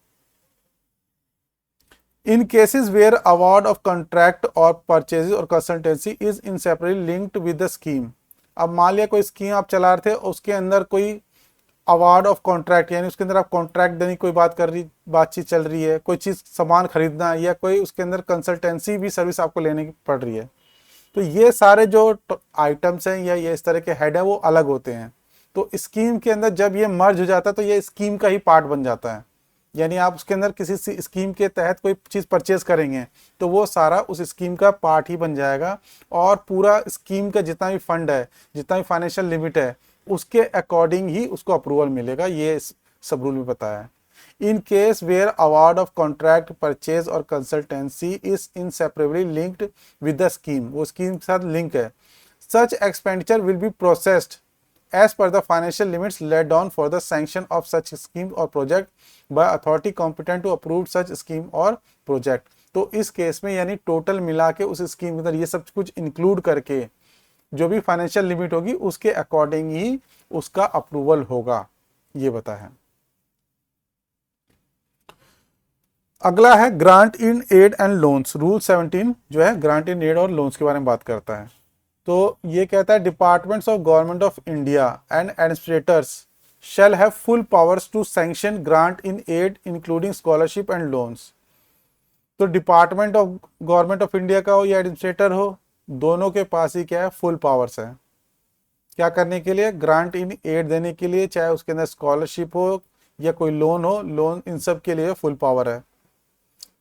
In cases where award of contract और परचेज और consultancy is inseparately linked with the scheme. अब मान लिया कोई स्कीम आप चला रहे थे, उसके अंदर कोई अवार्ड ऑफ कॉन्ट्रैक्ट, यानी उसके अंदर आप कॉन्ट्रैक्ट देने की कोई बातचीत चल रही है, कोई चीज़ सामान खरीदना है, या कोई उसके अंदर कंसल्टेंसी भी सर्विस आपको लेने की पड़ रही है, तो ये सारे जो आइटम्स हैं या ये इस तरह के हेड है वो अलग होते हैं। तो स्कीम के अंदर जब ये मर्ज हो जाता है तो ये स्कीम का ही पार्ट बन जाता है, यानी आप उसके अंदर किसी स्कीम के तहत कोई चीज़ परचेज करेंगे तो वो सारा उस स्कीम का पार्ट ही बन जाएगा, और पूरा स्कीम का जितना भी फंड है, जितना भी फाइनेंशियल लिमिट है, उसके अकॉर्डिंग ही उसको अप्रूवल मिलेगा। ये सब रूल में बताया है। In case where award of contract, purchase और consultancy is inseparably linked with the scheme, वो स्कीम के साथ लिंक है, such expenditure will be processed as per the financial limits laid down for the sanction of such scheme or project by authority competent to approve such scheme or project। तो इस case में यानी total मिला के उस scheme के अंदर ये सब कुछ इंक्लूड करके जो भी फाइनेंशियल लिमिट होगी उसके अकॉर्डिंग ही उसका अप्रूवल होगा, ये बता है। अगला है grant in aid and loans. Rule 17 जो है ग्रांट इन एड और लोन्स के बारे में बात करता है। तो ये कहता है departments of government of India and administrators shall have full powers to sanction grant in aid including scholarship and loans। तो department of government of India का हो या एडमिनिस्ट्रेटर हो, दोनों के पास ही क्या है, फुल पावर्स है। क्या करने के लिए, ग्रांट इन एड देने के लिए, चाहे उसके अंदर स्कॉलरशिप हो या कोई लोन हो, लोन इन सब के लिए फुल पावर है।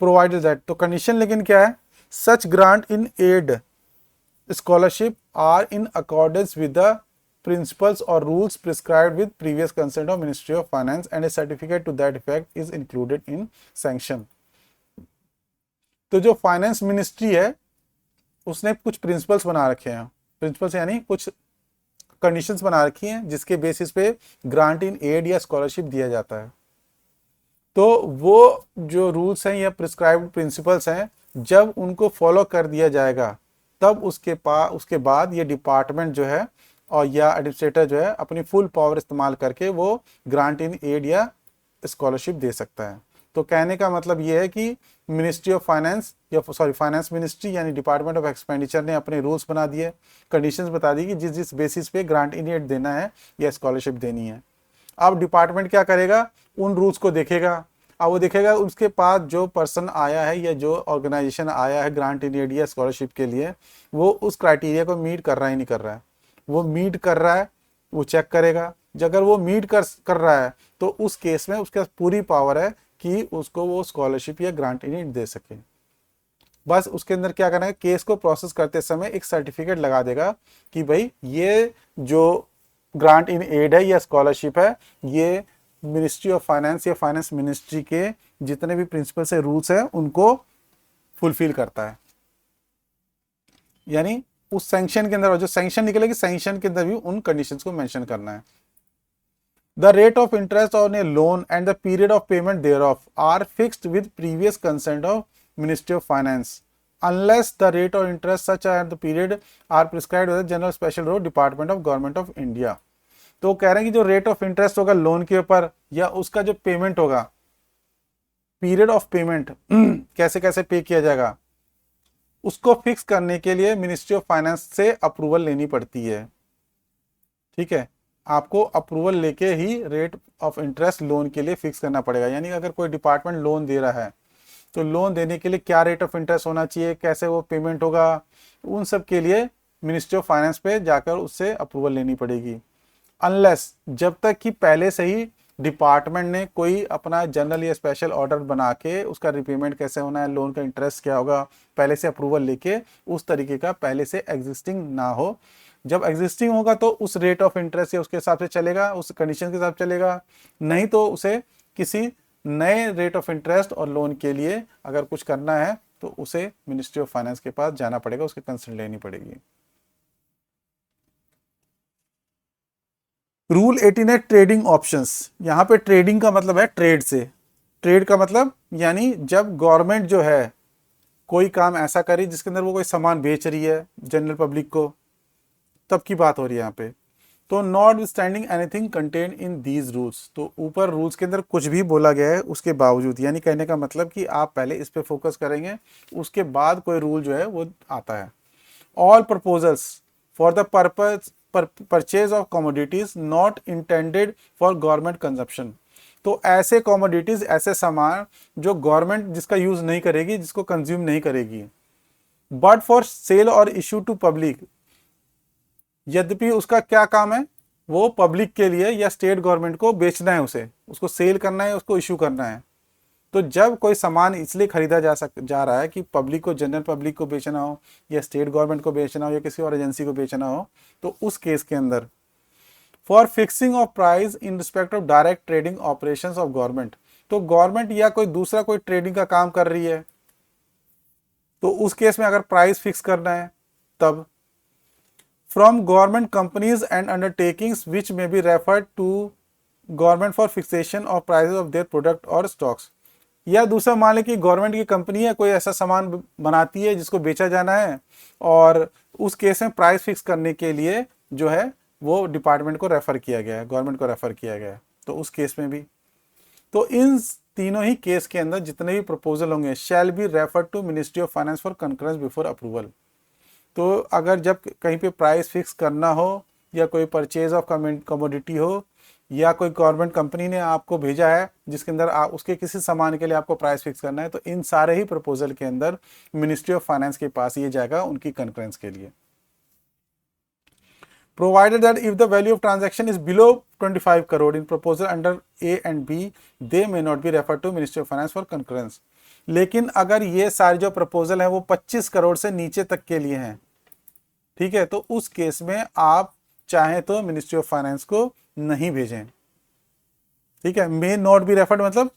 प्रोवाइडेड दैट, तो कंडीशन लेकिन क्या है, such grant in aid scholarship are in accordance with the principles or rules prescribed with previous consent of Ministry of Finance and a certificate to that effect is included in sanction। तो जो finance ministry है उसने कुछ principles बना रखे हैं, principles यानी कुछ कंडीशंस बना रखी हैं जिसके बेसिस पे ग्रांट इन एड या स्कॉलरशिप दिया जाता है। तो वो जो रूल्स हैं या प्रिस्क्राइब्ड प्रिंसिपल्स हैं, जब उनको फॉलो कर दिया जाएगा तब उसके बाद ये डिपार्टमेंट जो है और या एडमिनिस्ट्रेटर जो है अपनी फुल पावर इस्तेमाल करके वो ग्रांट इन एड या स्कॉलरशिप दे सकता है। तो कहने का मतलब ये है कि मिनिस्ट्री ऑफ फाइनेंस या फाइनेंस मिनिस्ट्री यानी डिपार्टमेंट ऑफ एक्सपेंडिचर ने अपने रूल्स बना दिए, कंडीशंस बता दी कि जिस जिस बेसिस पे ग्रांट इन एड देना है या स्कॉलरशिप देनी है। अब डिपार्टमेंट क्या करेगा, उन रूल्स को देखेगा। अब वो देखेगा उसके पास जो पर्सन आया है या जो ऑर्गेनाइजेशन आया है ग्रांट इन एड या स्कॉलरशिप के लिए, वो उस क्राइटेरिया को मीट कर रहा है नहीं कर रहा है। वो मीट कर रहा है वो चेक करेगा, अगर वो मीट कर रहा है तो उस केस में उसके पास पूरी पावर है कि उसको वो स्कॉलरशिप या ग्रांट इन एड दे सके। बस उसके अंदर क्या करना है, केस को प्रोसेस करते समय एक सर्टिफिकेट लगा देगा कि भाई ये जो ग्रांट इन एड है या स्कॉलरशिप है ये मिनिस्ट्री ऑफ फाइनेंस या फाइनेंस मिनिस्ट्री के जितने भी प्रिंसिपल्स है रूल्स है उनको फुलफिल करता है। यानी उस सैंक्शन के अंदर जो सैंक्शन निकलेगी सैंक्शन के अंदर भी उन कंडीशंस को मेंशन करना है। The rate of interest on a loan and the period of payment thereof are fixed with previous consent of ministry of finance unless the rate of interest such as the period are prescribed by the general special law department of government of India। तो कह रहे हैं कि जो rate of interest होगा loan के ऊपर या उसका जो पेमेंट होगा, पीरियड ऑफ पेमेंट कैसे कैसे पे किया जाएगा, उसको फिक्स करने के लिए मिनिस्ट्री ऑफ फाइनेंस से अप्रूवल लेनी पड़ती है। ठीक है, आपको अप्रूवल लेके ही रेट ऑफ इंटरेस्ट लोन के लिए फिक्स करना पड़ेगा। यानी अगर कोई डिपार्टमेंट लोन दे रहा है तो लोन देने के लिए क्या रेट ऑफ इंटरेस्ट होना चाहिए, कैसे वो पेमेंट होगा, उन सब के लिए मिनिस्ट्री ऑफ फाइनेंस पे जाकर उससे अप्रूवल लेनी पड़ेगी। अनलेस, जब तक कि पहले से ही डिपार्टमेंट ने कोई अपना जनरल या स्पेशल ऑर्डर बना के उसका रिपेमेंट कैसे होना है, लोन का इंटरेस्ट क्या होगा, पहले से अप्रूवल लेके उस तरीके का पहले से एग्जिस्टिंग ना हो। जब एग्जिस्टिंग होगा तो उस रेट ऑफ इंटरेस्ट या उसके हिसाब से चलेगा, उस कंडीशन के हिसाब से चलेगा, नहीं तो उसे किसी नए रेट ऑफ इंटरेस्ट और लोन के लिए अगर कुछ करना है तो उसे मिनिस्ट्री ऑफ फाइनेंस के पास जाना पड़ेगा, उसकी कंसल्ट लेनी पड़ेगी। रूल 18 है ट्रेडिंग ऑप्शंस। यहाँ पे ट्रेडिंग का मतलब है ट्रेड से, ट्रेड का मतलब यानी जब गवर्नमेंट जो है कोई काम ऐसा करे जिसके अंदर वो कोई सामान बेच रही है जनरल पब्लिक को, तब की बात हो रही है यहाँ पे। तो notwithstanding anything contained in these rules, तो ऊपर रूल्स के अंदर कुछ भी बोला गया है उसके बावजूद, यानी कहने का मतलब कि आप पहले इस पे फोकस करेंगे उसके बाद कोई रूल जो है वो आता है। All proposals for the purpose purchase of commodities not intended for government consumption, तो ऐसे कमोडिटीज ऐसे सामान जो गवर्नमेंट जिसका यूज नहीं करेगी, जिसको कंज्यूम नहीं करेगी, बट फॉर सेल और इशू टू पब्लिक, यद्यपि उसका क्या काम है, वो पब्लिक के लिए या स्टेट गवर्नमेंट को बेचना है, उसको सेल करना है, उसको इशू करना है। तो जब कोई सामान इसलिए खरीदा जा रहा है कि पब्लिक को, जनरल पब्लिक को बेचना हो या स्टेट गवर्नमेंट को बेचना हो या किसी और एजेंसी को बेचना हो, तो उस केस के अंदर for fixing of price in respect of direct trading operations of government, तो गवर्नमेंट या कोई दूसरा कोई ट्रेडिंग का काम कर रही है तो उस केस में अगर प्राइस फिक्स करना है तब from government companies and undertakings which may be referred to government for fixation of prices of their product or stocks, या दूसरा मान लें कि गवर्नमेंट की कंपनी है, कोई ऐसा सामान बनाती है जिसको बेचा जाना है, और उस केस में प्राइस फिक्स करने के लिए जो है वो डिपार्टमेंट को रेफर किया गया है, गवर्नमेंट को रेफर किया गया है, तो उस केस में भी। तो इन तीनों ही केस के अंदर जितने भी प्रपोजल होंगे shall be refer to ministry of finance for concurrence before approval. तो अगर जब कहीं पे प्राइस फिक्स करना हो, या कोई परचेज ऑफ कमोडिटी हो, या कोई गवर्नमेंट कंपनी ने आपको भेजा है जिसके अंदर उसके किसी सामान के लिए आपको प्राइस फिक्स करना है, तो इन सारे ही प्रपोजल के अंदर मिनिस्ट्री ऑफ फाइनेंस के पास ये जाएगा उनकी कंकरेंस के लिए। Provided that if the value of transaction is below 25 crore in proposal under A and B, they may not be referred to Ministry of Finance for concurrence। लेकिन अगर ये सारे जो प्रपोजल है वो 25 करोड़ से नीचे तक के लिए हैं, ठीक है, तो उस केस में आप चाहें तो मिनिस्ट्री ऑफ फाइनेंस को नहीं भेजें। ठीक है, मे नॉट बी रेफर्ड मतलब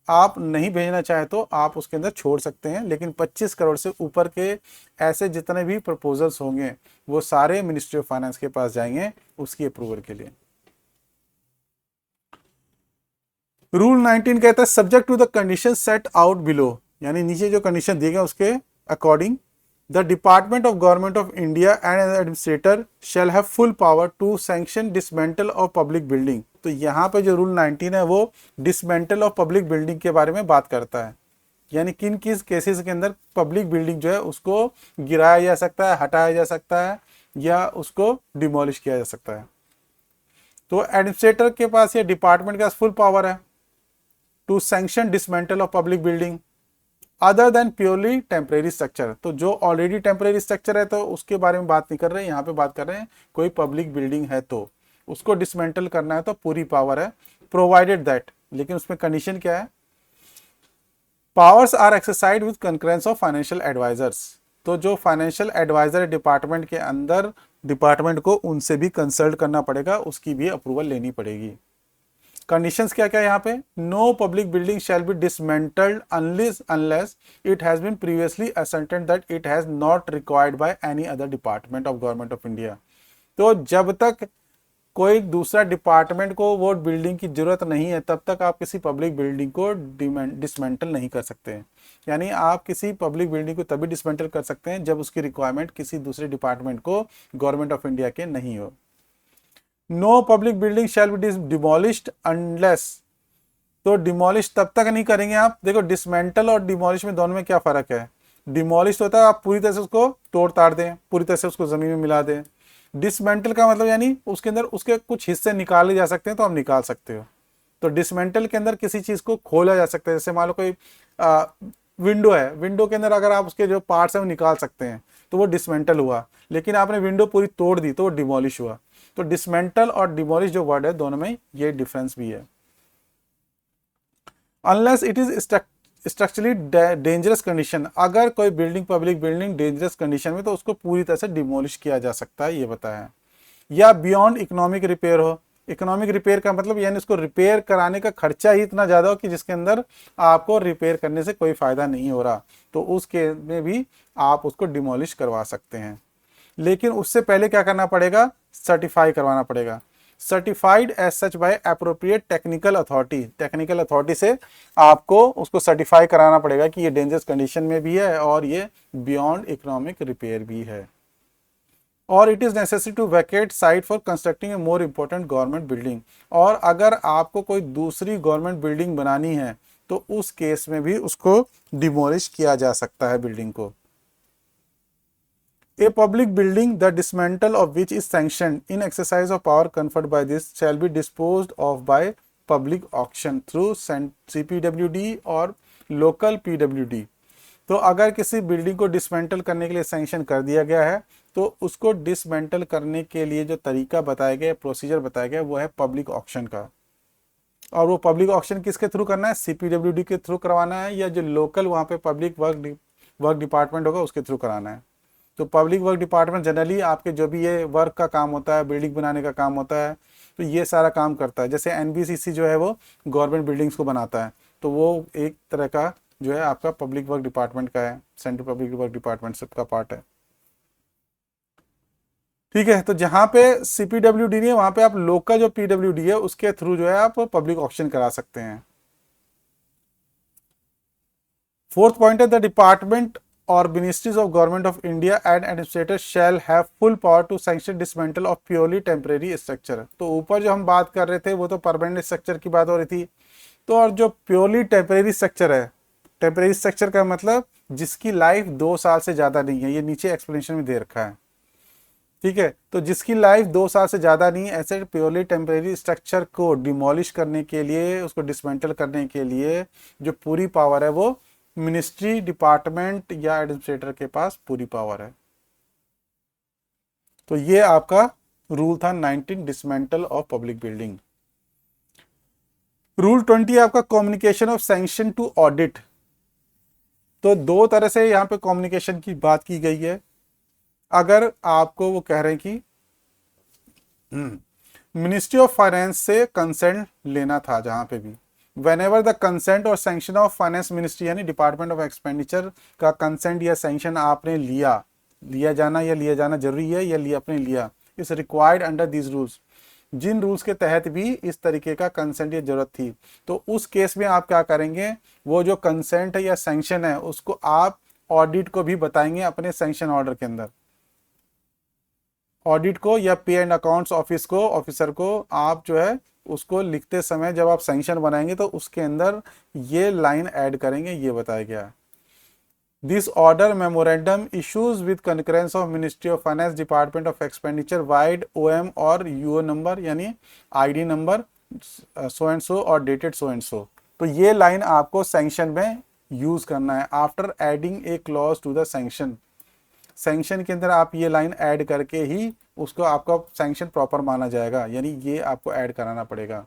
आप नहीं भेजना चाहे तो आप उसके अंदर छोड़ सकते हैं, लेकिन 25 करोड़ से ऊपर के ऐसे जितने भी प्रपोजल्स होंगे वो सारे मिनिस्ट्री ऑफ फाइनेंस के पास जाएंगे उसकी अप्रूवल के लिए। रूल 19 कहता है subject to the condition set out below, यानी नीचे जो कंडीशन दिए गए उसके according the department of government of India and administrator shall have full power to sanction dismantle of public building. तो यहाँ पे जो रूल 19 है वो डिसमेंटल ऑफ पब्लिक बिल्डिंग के बारे में बात करता है, यानी किन किस केसेस के अंदर पब्लिक बिल्डिंग जो है उसको गिराया जा सकता है, हटाया जा सकता है, या उसको डिमोलिश किया जा सकता है। तो एडमिनिस्ट्रेटर के पास या डिपार्टमेंट के पास फुल पावर है to sanction dismantle of public building other than purely temporary structure. तो जो ऑलरेडी टेम्परेरी स्ट्रक्चर है तो उसके बारे में बात नहीं कर रहे हैं, यहाँ पे बात कर रहे हैं कोई पब्लिक बिल्डिंग है तो उसको डिसमेंटल करना है तो पूरी पावर है, प्रोवाइडेड दैट, लेकिन उसमें कंडीशन क्या है, powers are exercise with concurrence of financial advisers. तो जो फाइनेंशियल एडवाइजर डिपार्टमेंट के अंदर, डिपार्टमेंट को उनसे भी कंसल्ट करना पड़ेगा, उसकी भी अप्रूवल लेनी पड़ेगी। कंडीशंस क्या क्या है यहाँ पे, no public building shall be dismantled unless it has been previously ascertained that it has not required by any other department of government of India. तो जब तक कोई दूसरा डिपार्टमेंट को वो बिल्डिंग की जरूरत नहीं है तब तक आप किसी पब्लिक बिल्डिंग को डिसमेंटल नहीं कर सकते हैं। यानी आप किसी पब्लिक बिल्डिंग को तभी डिसमेंटल कर सकते हैं जब उसकी रिक्वायरमेंट किसी दूसरे डिपार्टमेंट को गवर्नमेंट ऑफ इंडिया के नहीं हो। No public building shall be demolished unless, तो डिमोलिश तब तक नहीं करेंगे आप। देखो डिसमेंटल और डिमोलिश में दोनों में क्या फर्क है, डिमोलिश होता है आप पूरी तरह से उसको तोड़ ताड़ दें, पूरी तरह से उसको जमीन में मिला दें। डिसमेंटल का मतलब यानी उसके अंदर उसके कुछ हिस्से निकाले जा सकते हैं तो आप निकाल सकते हो। तो डिसमेंटल के अंदर किसी चीज को खोला जा सकता है, जैसे मान लो कोई विंडो है, विंडो के अंदर अगर आप उसके जो पार्ट्स हैं वो निकाल सकते हैं तो वो डिसमेंटल हुआ, लेकिन आपने विंडो पूरी तोड़ दी तो वो डिमोलिश हुआ। तो डिसमेंटल और डिमोलिश जो वर्ड है दोनों में ये डिफरेंस भी है। Unless it is structurally dangerous condition, अगर कोई building public building dangerous condition में तो उसको पूरी तरह से डिमोलिश किया जा सकता है, ये बताया। या बियॉन्ड इकोनॉमिक रिपेयर हो, इकोनॉमिक रिपेयर का मतलब यानी उसको रिपेयर कराने का खर्चा ही इतना ज़्यादा हो कि जिसके अंदर आपको रिपेयर करने से कोई फ़ायदा नहीं हो रहा, तो उस केस में भी आप उसको डिमोलिश करवा सकते हैं। लेकिन उससे पहले क्या करना पड़ेगा, सर्टिफाई करवाना पड़ेगा, certified as such by appropriate technical authority. Technical authority से आपको उसको सर्टिफाई कराना पड़ेगा कि ये डेंजरस कंडीशन में भी है और ये बियॉन्ड इकोनॉमिक रिपेयर भी है। और it is necessary to vacate site for constructing a more important government building, और अगर आपको कोई दूसरी गवर्नमेंट बिल्डिंग बनानी है तो उस केस में भी उसको डिमोलिश किया जा सकता है बिल्डिंग को। A public building, the dismantle of which is sanctioned in exercise of power conferred by this, shall be disposed of by public auction through CPWD और local PWD। तो अगर किसी बिल्डिंग को डिसमेंटल करने के लिए सैंक्शन कर दिया गया है तो उसको डिसमेंटल करने के लिए जो तरीका बताया गया, प्रोसीजर बताया गया, वो है पब्लिक ऑक्शन का। और वो पब्लिक ऑक्शन किसके थ्रू करना है, CPWD के थ्रू करवाना है, या जो लोकल वहाँ पे पब्लिक वर्क डिपार्टमेंट होगा उसके थ्रू कराना है। तो पब्लिक वर्क डिपार्टमेंट जनरली आपके जो भी ये वर्क का काम होता है, बिल्डिंग बनाने का काम होता है, तो ये सारा काम करता है। जैसे NBCC जो है वो गवर्नमेंट बिल्डिंग्स को बनाता है, तो वो एक तरह का जो है आपका पब्लिक वर्क डिपार्टमेंट का है, सेंट्रल पब्लिक वर्क डिपार्टमेंट सबका पार्ट है। ठीक है, तो जहाँ पे CPWD नहीं है वहाँ पे आप लोकल जो PWD है उसके थ्रू जो है आप पब्लिक ऑक्शन करा सकते हैं। फोर्थ पॉइंट है द डिपार्टमेंट और ministries of government of India and administrator shall have full power to sanction dismantle of purely temporary structure. तो ऊपर जो हम बात कर रहे थे वो तो परमानेंट स्ट्रक्चर की बात हो रही थी, तो और जो प्योरली टेम्परेरी स्ट्रक्चर है, टेम्परेरी स्ट्रक्चर का मतलब जिसकी लाइफ 2 साल से ज़्यादा नहीं है, ये नीचे एक्सप्लेनेशन में दे रखा है, ठीक है। तो जिसकी लाइफ 2 साल से ज़्यादा नहीं है, ऐसे प्योरली टेम्परेरी स्ट्रक्चर को डिमोलिश करने के लिए, उसको डिसमेंटल करने के लिए जो पूरी पावर है वो मिनिस्ट्री, डिपार्टमेंट या एडमिनिस्ट्रेटर के पास पूरी पावर है। तो ये आपका रूल था 19 dismantle of public building. Rule 20 आपका communication of sanction to audit. तो दो तरह से यहाँ पे कम्युनिकेशन की बात की गई है। अगर आपको वो कह रहे हैं कि मिनिस्ट्री ऑफ फाइनेंस से कंसेंट लेना था, जहां पे भी whenever the consent और सैंक्शन ऑफ फाइनेंस मिनिस्ट्री यानी डिपार्टमेंट ऑफ एक्सपेंडिचर का कंसेंट या सैंक्शन आपने लिया जाना जरूरी है या लिया आपने लिया, is required under these rules. जिन रूल्स के तहत भी इस तरीके का कंसेंट या जरूरत थी, तो उस केस में आप क्या करेंगे, वो जो कंसेंट है या सैंक्शन है उसको आप ऑडिट को भी बताएंगे अपने सैंक्शन ऑर्डर के अंदर। ऑडिट को या पे एंड अकाउंट्स ऑफिस को, ऑफिसर को आप जो है उसको लिखते समय जब आप सैंक्शन बनाएंगे तो उसके अंदर ये लाइन ऐड करेंगे, ये बताया गया। This order memorandum issues with concurrence of ministry of finance, department of expenditure vide OM और यूओ नंबर यानी ID number so and so और डेटेड सो एंड सो। तो ये लाइन आपको सैंक्शन में यूज करना है after adding a clause to the sanction. Sanction के अंदर आप ये लाइन ऐड करके ही उसको आपका सैंक्शन प्रॉपर माना जाएगा, यानी ये आपको ऐड कराना पड़ेगा।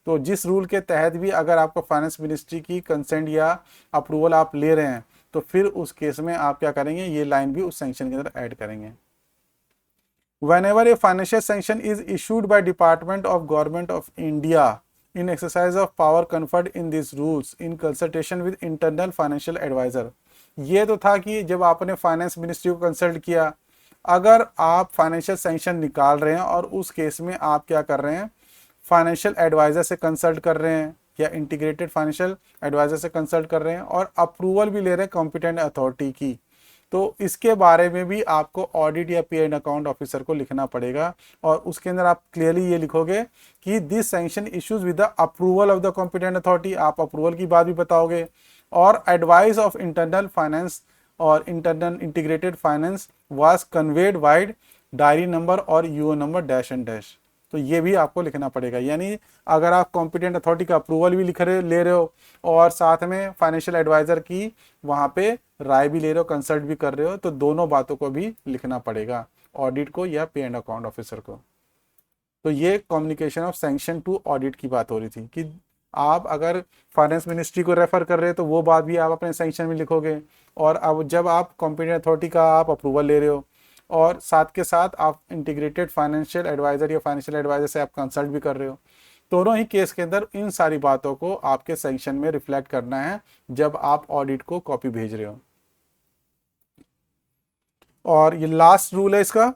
तो जिस रूल के तहत भी अगर आपको फाइनेंस मिनिस्ट्री की कंसेंट या अप्रूवल आप ले रहे हैं, तो फिर उस केस में आप क्या करेंगे, ये लाइन भी उस सैंक्शन के अंदर ऐड करेंगे। Whenever a financial sanction is issued by Department of Government of India in exercise of power conferred in these rules in consultation with internal financial advisor। ये तो था कि जब आपने फाइनेंस मिनिस्ट्री को कंसल्ट किया, अगर आप फाइनेंशियल सैंक्शन निकाल रहे हैं और उस केस में आप क्या कर रहे हैं, फाइनेंशियल एडवाइजर से कंसल्ट कर रहे हैं या इंटीग्रेटेड फाइनेंशियल एडवाइजर से कंसल्ट कर रहे हैं और अप्रूवल भी ले रहे हैं कॉम्पिटेंट अथॉरिटी की, तो इसके बारे में भी आपको ऑडिट या पे एंड अकाउंट ऑफिसर को लिखना पड़ेगा। और उसके अंदर आप क्लियरली ये लिखोगे कि this sanction issues with the approval of the competent authority, आप अप्रूवल की बात भी बताओगे, और एडवाइस ऑफ इंटरनल फाइनेंस और internal integrated finance was conveyed vide diary number और UO number dash and dash. तो ये भी आपको लिखना पड़ेगा। यानी अगर आप कॉम्पिटेंट अथॉरिटी का अप्रूवल भी ले रहे हो और साथ में फाइनेंशियल एडवाइजर की वहाँ पे राय भी ले रहे हो, कंसल्ट भी कर रहे हो, तो दोनों बातों को भी लिखना पड़ेगा, ऑडिट को या पे एंड अकाउंट ऑफिसर को। तो ये communication of sanction to audit की बात हो रही थी कि आप अगर फाइनेंस मिनिस्ट्री को रेफर कर रहे हो तो वो बात भी आप अपने सैंक्शन में लिखोगे, और अब जब आप कॉम्पिटेंट अथॉरिटी का आप अप्रूवल ले रहे हो और साथ के साथ आप इंटीग्रेटेड फाइनेंशियल एडवाइजर या फाइनेंशियल एडवाइजर से आप कंसल्ट भी कर रहे हो, दोनों ही केस के अंदर इन सारी बातों को आपके सैंक्शन में रिफ्लेक्ट करना है जब आप ऑडिट को कॉपी भेज रहे हो। और ये लास्ट रूल है इसका,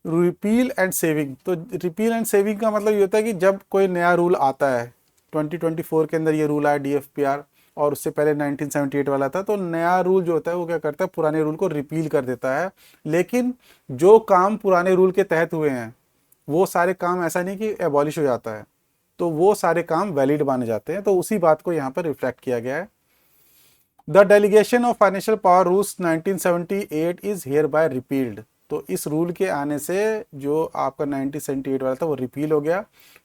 रिपील एंड सेविंग। तो रिपील एंड सेविंग का मतलब ये होता है कि जब कोई नया रूल आता है, 2024 के अंदर ये रूल आया डीएफपीआर, और उससे पहले 1978 वाला था, तो नया रूल जो होता है वो क्या करता है, पुराने रूल को रिपील कर देता है। लेकिन जो काम पुराने रूल के तहत हुए हैं वो सारे काम ऐसा नहीं कि एबॉलिश हो जाता है, तो वो सारे काम वैलिड माने जाते हैं। तो उसी बात को यहाँ पर रिफ्लेक्ट किया गया है। The delegation of financial power rules 1978 is here bye repealed. तो इस रूल के आने से जो आपका 1978 वाला था वो रिपील हो गया।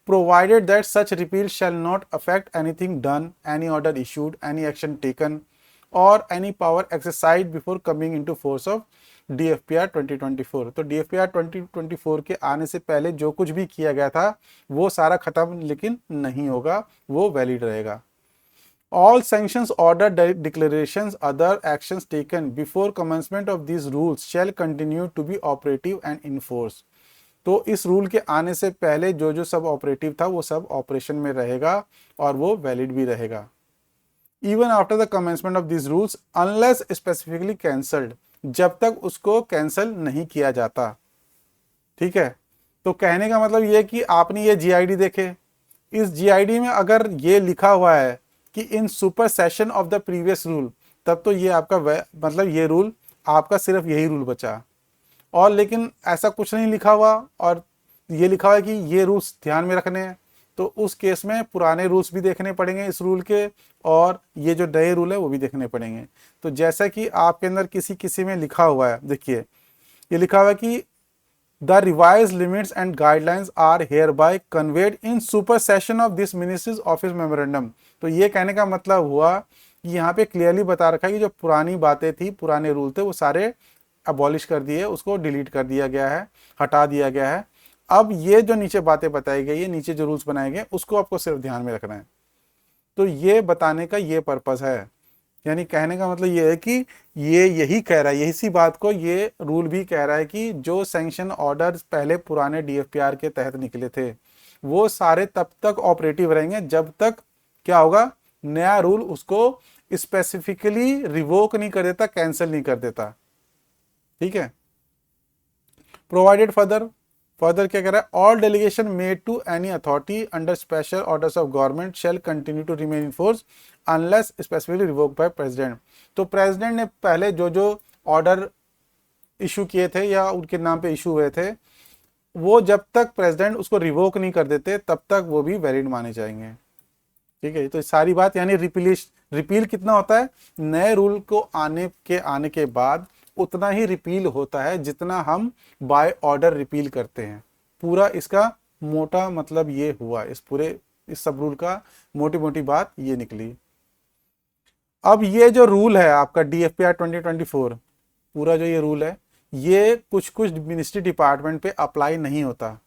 Provided that such repeal shall not affect anything done, any order issued, any action taken और any power exercise before coming into force of DFPR 2024। तो डीएफपीआर 2024 के आने से पहले जो कुछ भी किया गया था वो सारा खत्म लेकिन नहीं होगा, वो वैलिड रहेगा। All sanctions, order, declarations, other actions taken before commencement of these rules shall continue to be operative and in force। तो इस रूल के आने से पहले जो जो सब ऑपरेटिव था वो सब ऑपरेशन में रहेगा और वो वैलिड भी रहेगा। Even after the commencement of these rules, unless specifically cancelled, जब तक उसको कैंसिल नहीं किया जाता। ठीक है, तो कहने का मतलब ये कि आपने ये जीआईडी देखे, इस जीआईडी में अगर ये लिखा हुआ है कि in supersession of the previous rule, तब तो ये आपका मतलब ये रूल आपका सिर्फ यही रूल बचा। और लेकिन ऐसा कुछ नहीं लिखा हुआ और ये लिखा हुआ है कि ये रूल्स ध्यान में रखने हैं, तो उस केस में पुराने रूल्स भी देखने पड़ेंगे इस रूल के, और ये जो नए रूल है वो भी देखने पड़ेंगे। तो जैसा कि आपके अंदर किसी किसी में लिखा हुआ है, देखिए ये लिखा हुआ है कि the revise limits and guidelines are hereby conveyed in supersession of this ministry's office memorandum. तो ये कहने का मतलब हुआ कि यहाँ पे क्लियरली बता रखा है कि जो पुरानी बातें थी, पुराने रूल थे, वो सारे अबॉलिश कर दिए, उसको डिलीट कर दिया गया है, हटा दिया गया है। अब ये जो नीचे बातें बताई गई है, नीचे जो रूल्स बनाए गए, उसको आपको सिर्फ ध्यान में रखना है। तो ये बताने का ये पर्पस है, यानी कहने का मतलब ये है कि ये यही कह रहा है, यही सी बात को ये रूल भी कह रहा है कि जो सैंक्शन ऑर्डर पहले पुराने डीएफपीआर के तहत निकले थे वो सारे तब तक ऑपरेटिव रहेंगे जब तक क्या होगा, नया रूल उसको स्पेसिफिकली रिवोक नहीं कर देता, कैंसिल नहीं कर देता। ठीक है, प्रोवाइडेड फर्दर क्या कह रहा है, all delegation made to any authority under special orders of government shall continue to remain in force unless specifically revoked by president. तो प्रेसिडेंट ने पहले जो जो ऑर्डर इशू किए थे या उनके नाम पे इशू हुए थे, वो जब तक प्रेसिडेंट उसको रिवोक नहीं कर देते तब तक वो भी वैलिड माने जाएंगे। ठीक है, तो सारी बात यानी रिपील कितना होता है, नए रूल को आने के बाद उतना ही रिपील होता है जितना हम बाय ऑर्डर रिपील करते हैं। पूरा इसका मोटा मतलब ये हुआ, इस सब रूल का मोटी मोटी बात ये निकली। अब ये जो रूल है आपका डीएफपीआर 2024, पूरा जो ये रूल है, ये कुछ कुछ मिनिस्ट्री डिपार्टमेंट पे अप्लाई नहीं होता,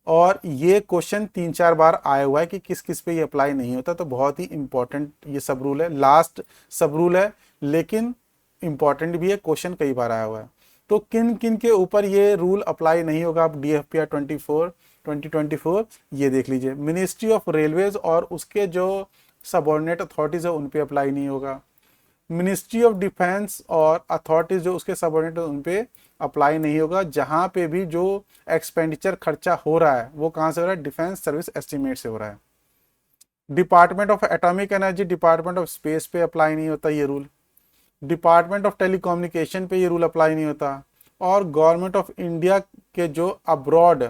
और ये क्वेश्चन 3-4 बार आया हुआ है कि किस किस पे ये अप्लाई नहीं होता। तो बहुत ही इंपॉर्टेंट ये सब रूल है, लास्ट सब रूल है, लेकिन इंपॉर्टेंट भी है, क्वेश्चन कई बार आया हुआ है। तो किन किन के ऊपर ये रूल अप्लाई नहीं होगा आप डीएफपीआर 2024 ये देख लीजिए। मिनिस्ट्री ऑफ रेलवेज और उसके जो सबऑर्डिनेट अथॉरिटीज है उन पे अप्लाई नहीं होगा। मिनिस्ट्री ऑफ डिफेंस और अथॉरिटीज जो उसके सबऑर्डिनेट उन पे अप्लाई नहीं होगा। जहां पे भी जो एक्सपेंडिचर खर्चा हो रहा है वो कहां से हो रहा है, डिफेंस सर्विस एस्टीमेट से हो रहा है। Department of atomic energy, department of space पे अप्लाई नहीं होता ये रूल। डिपार्टमेंट ऑफ टेलीकम्युनिकेशन पे ये रूल अप्लाई नहीं होता। और गवर्नमेंट ऑफ इंडिया के जो अब्रॉड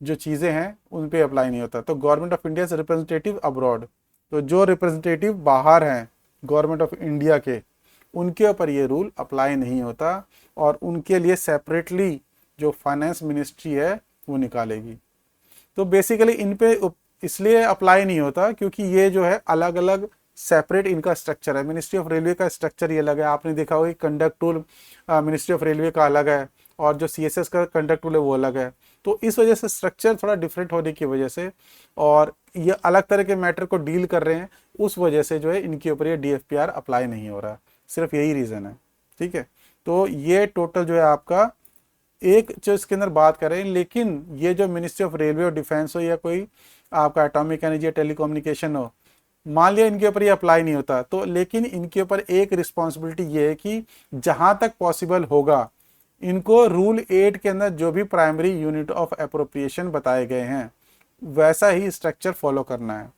जो चीज़ें हैं उन पे अप्लाई नहीं होता। तो गवर्नमेंट ऑफ इंडिया से रिप्रेजेंटेटिव अब्रॉड, तो जो रिप्रेजेंटेटिव बाहर हैं गवर्नमेंट ऑफ इंडिया के, उनके ऊपर ये रूल अप्लाई नहीं होता, और उनके लिए सेपरेटली जो फाइनेंस मिनिस्ट्री है वो निकालेगी। तो बेसिकली इन पे इसलिए अप्लाई नहीं होता क्योंकि ये जो है अलग अलग सेपरेट इनका स्ट्रक्चर है। मिनिस्ट्री ऑफ रेलवे का स्ट्रक्चर ये अलग है, आपने देखा होगा conduct tool ministry of railway का अलग है, और जो सीएसएस का कंडक्ट टूल है वो अलग है। तो इस वजह से स्ट्रक्चर थोड़ा डिफरेंट होने की वजह से, और ये अलग तरह के मैटर को डील कर रहे हैं, उस वजह से जो है इनके ऊपर ये डीएफपीआर अप्लाई नहीं हो रहा, सिर्फ यही रीज़न है। ठीक है, तो ये टोटल जो है आपका एक जो इसके अंदर बात करें, लेकिन ये जो मिनिस्ट्री ऑफ रेलवे और डिफेंस हो या कोई आपका एटॉमिक एनर्जी या टेलीकम्युनिकेशन हो, मान लिया इनके ऊपर ये अप्लाई नहीं होता, तो लेकिन इनके ऊपर एक रिस्पॉन्सिबिलिटी ये है कि जहां तक पॉसिबल होगा इनको रूल 8 के अंदर जो भी प्राइमरी यूनिट ऑफ अप्रोप्रिएशन बताए गए हैं वैसा ही स्ट्रक्चर फॉलो करना है।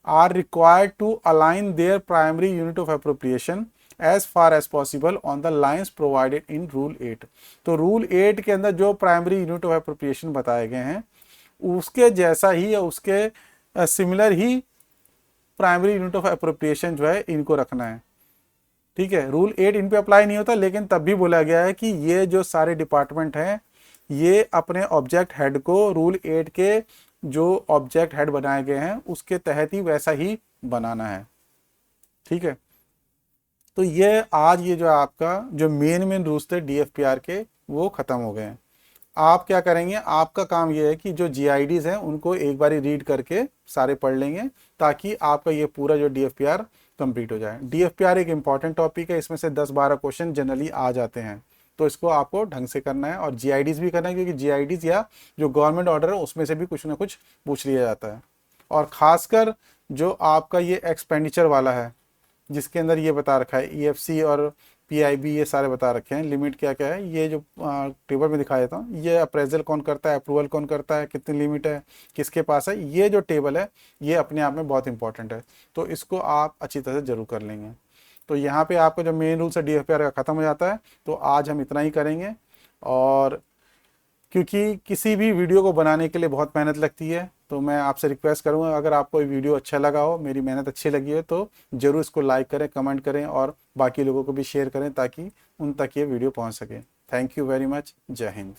Are required to align their primary unit of appropriation as far as possible on the lines provided in rule 8। तो रूल 8 के अंदर जो प्राइमरी यूनिट ऑफ अप्रोप्रिएशन बताए गए हैं उसके जैसा ही या उसके similar he primary unit of appropriation जो है इनको रखना है। ठीक है, रूल 8 इन पे अप्लाई नहीं होता, लेकिन तब भी बोला गया है कि ये जो सारे डिपार्टमेंट हैं ये अपने ऑब्जेक्ट हेड को रूल 8 के जो ऑब्जेक्ट हेड बनाए गए हैं उसके तहत ही वैसा ही बनाना है। ठीक है, तो ये आज ये जो आपका जो मेन रूल्स थे डीएफपीआर के वो खत्म हो गए हैं। आप क्या करेंगे, आपका काम ये है कि जो जीआईडीज हैं उनको एक बारी रीड करके सारे पढ़ लेंगे ताकि आपका ये पूरा जो डीएफपीआर कंप्लीट हो जाए। डीएफपीआर एक इंपॉर्टेंट टॉपिक है, इसमें से 10-12 क्वेश्चन जनरली आ जाते हैं, तो इसको आपको ढंग से करना है। और जीआईडीज भी करना है क्योंकि जीआईडीज या जो गवर्नमेंट ऑर्डर है उसमें से भी कुछ ना कुछ पूछ लिया जाता है। और खासकर जो आपका ये एक्सपेंडिचर वाला है जिसके अंदर ये बता रखा है ईएफसी और पीआईबी ये सारे बता रखे हैं। लिमिट क्या क्या है ये जो टेबल में दिखा देता हूँ। ये अप्रेजल कौन करता है, अप्रूवल कौन करता है, कितनी लिमिट है, किसके पास है, ये जो टेबल है ये अपने आप में बहुत इंपॉर्टेंट है। तो इसको आप अच्छी तरह से जरूर कर लेंगे। तो यहाँ पे आपको जो मेन रूल्स है डीएफपीआर का ख़त्म हो जाता है। तो आज हम इतना ही करेंगे। और क्योंकि किसी भी वीडियो को बनाने के लिए बहुत मेहनत लगती है, तो मैं आपसे रिक्वेस्ट करूंगा अगर आपको ये वीडियो अच्छा लगा हो, मेरी मेहनत अच्छी लगी है, तो ज़रूर इसको लाइक करें, कमेंट करें और बाकी लोगों को भी शेयर करें ताकि उन तक ये वीडियो पहुंच सके। Thank you very much. जय हिंद।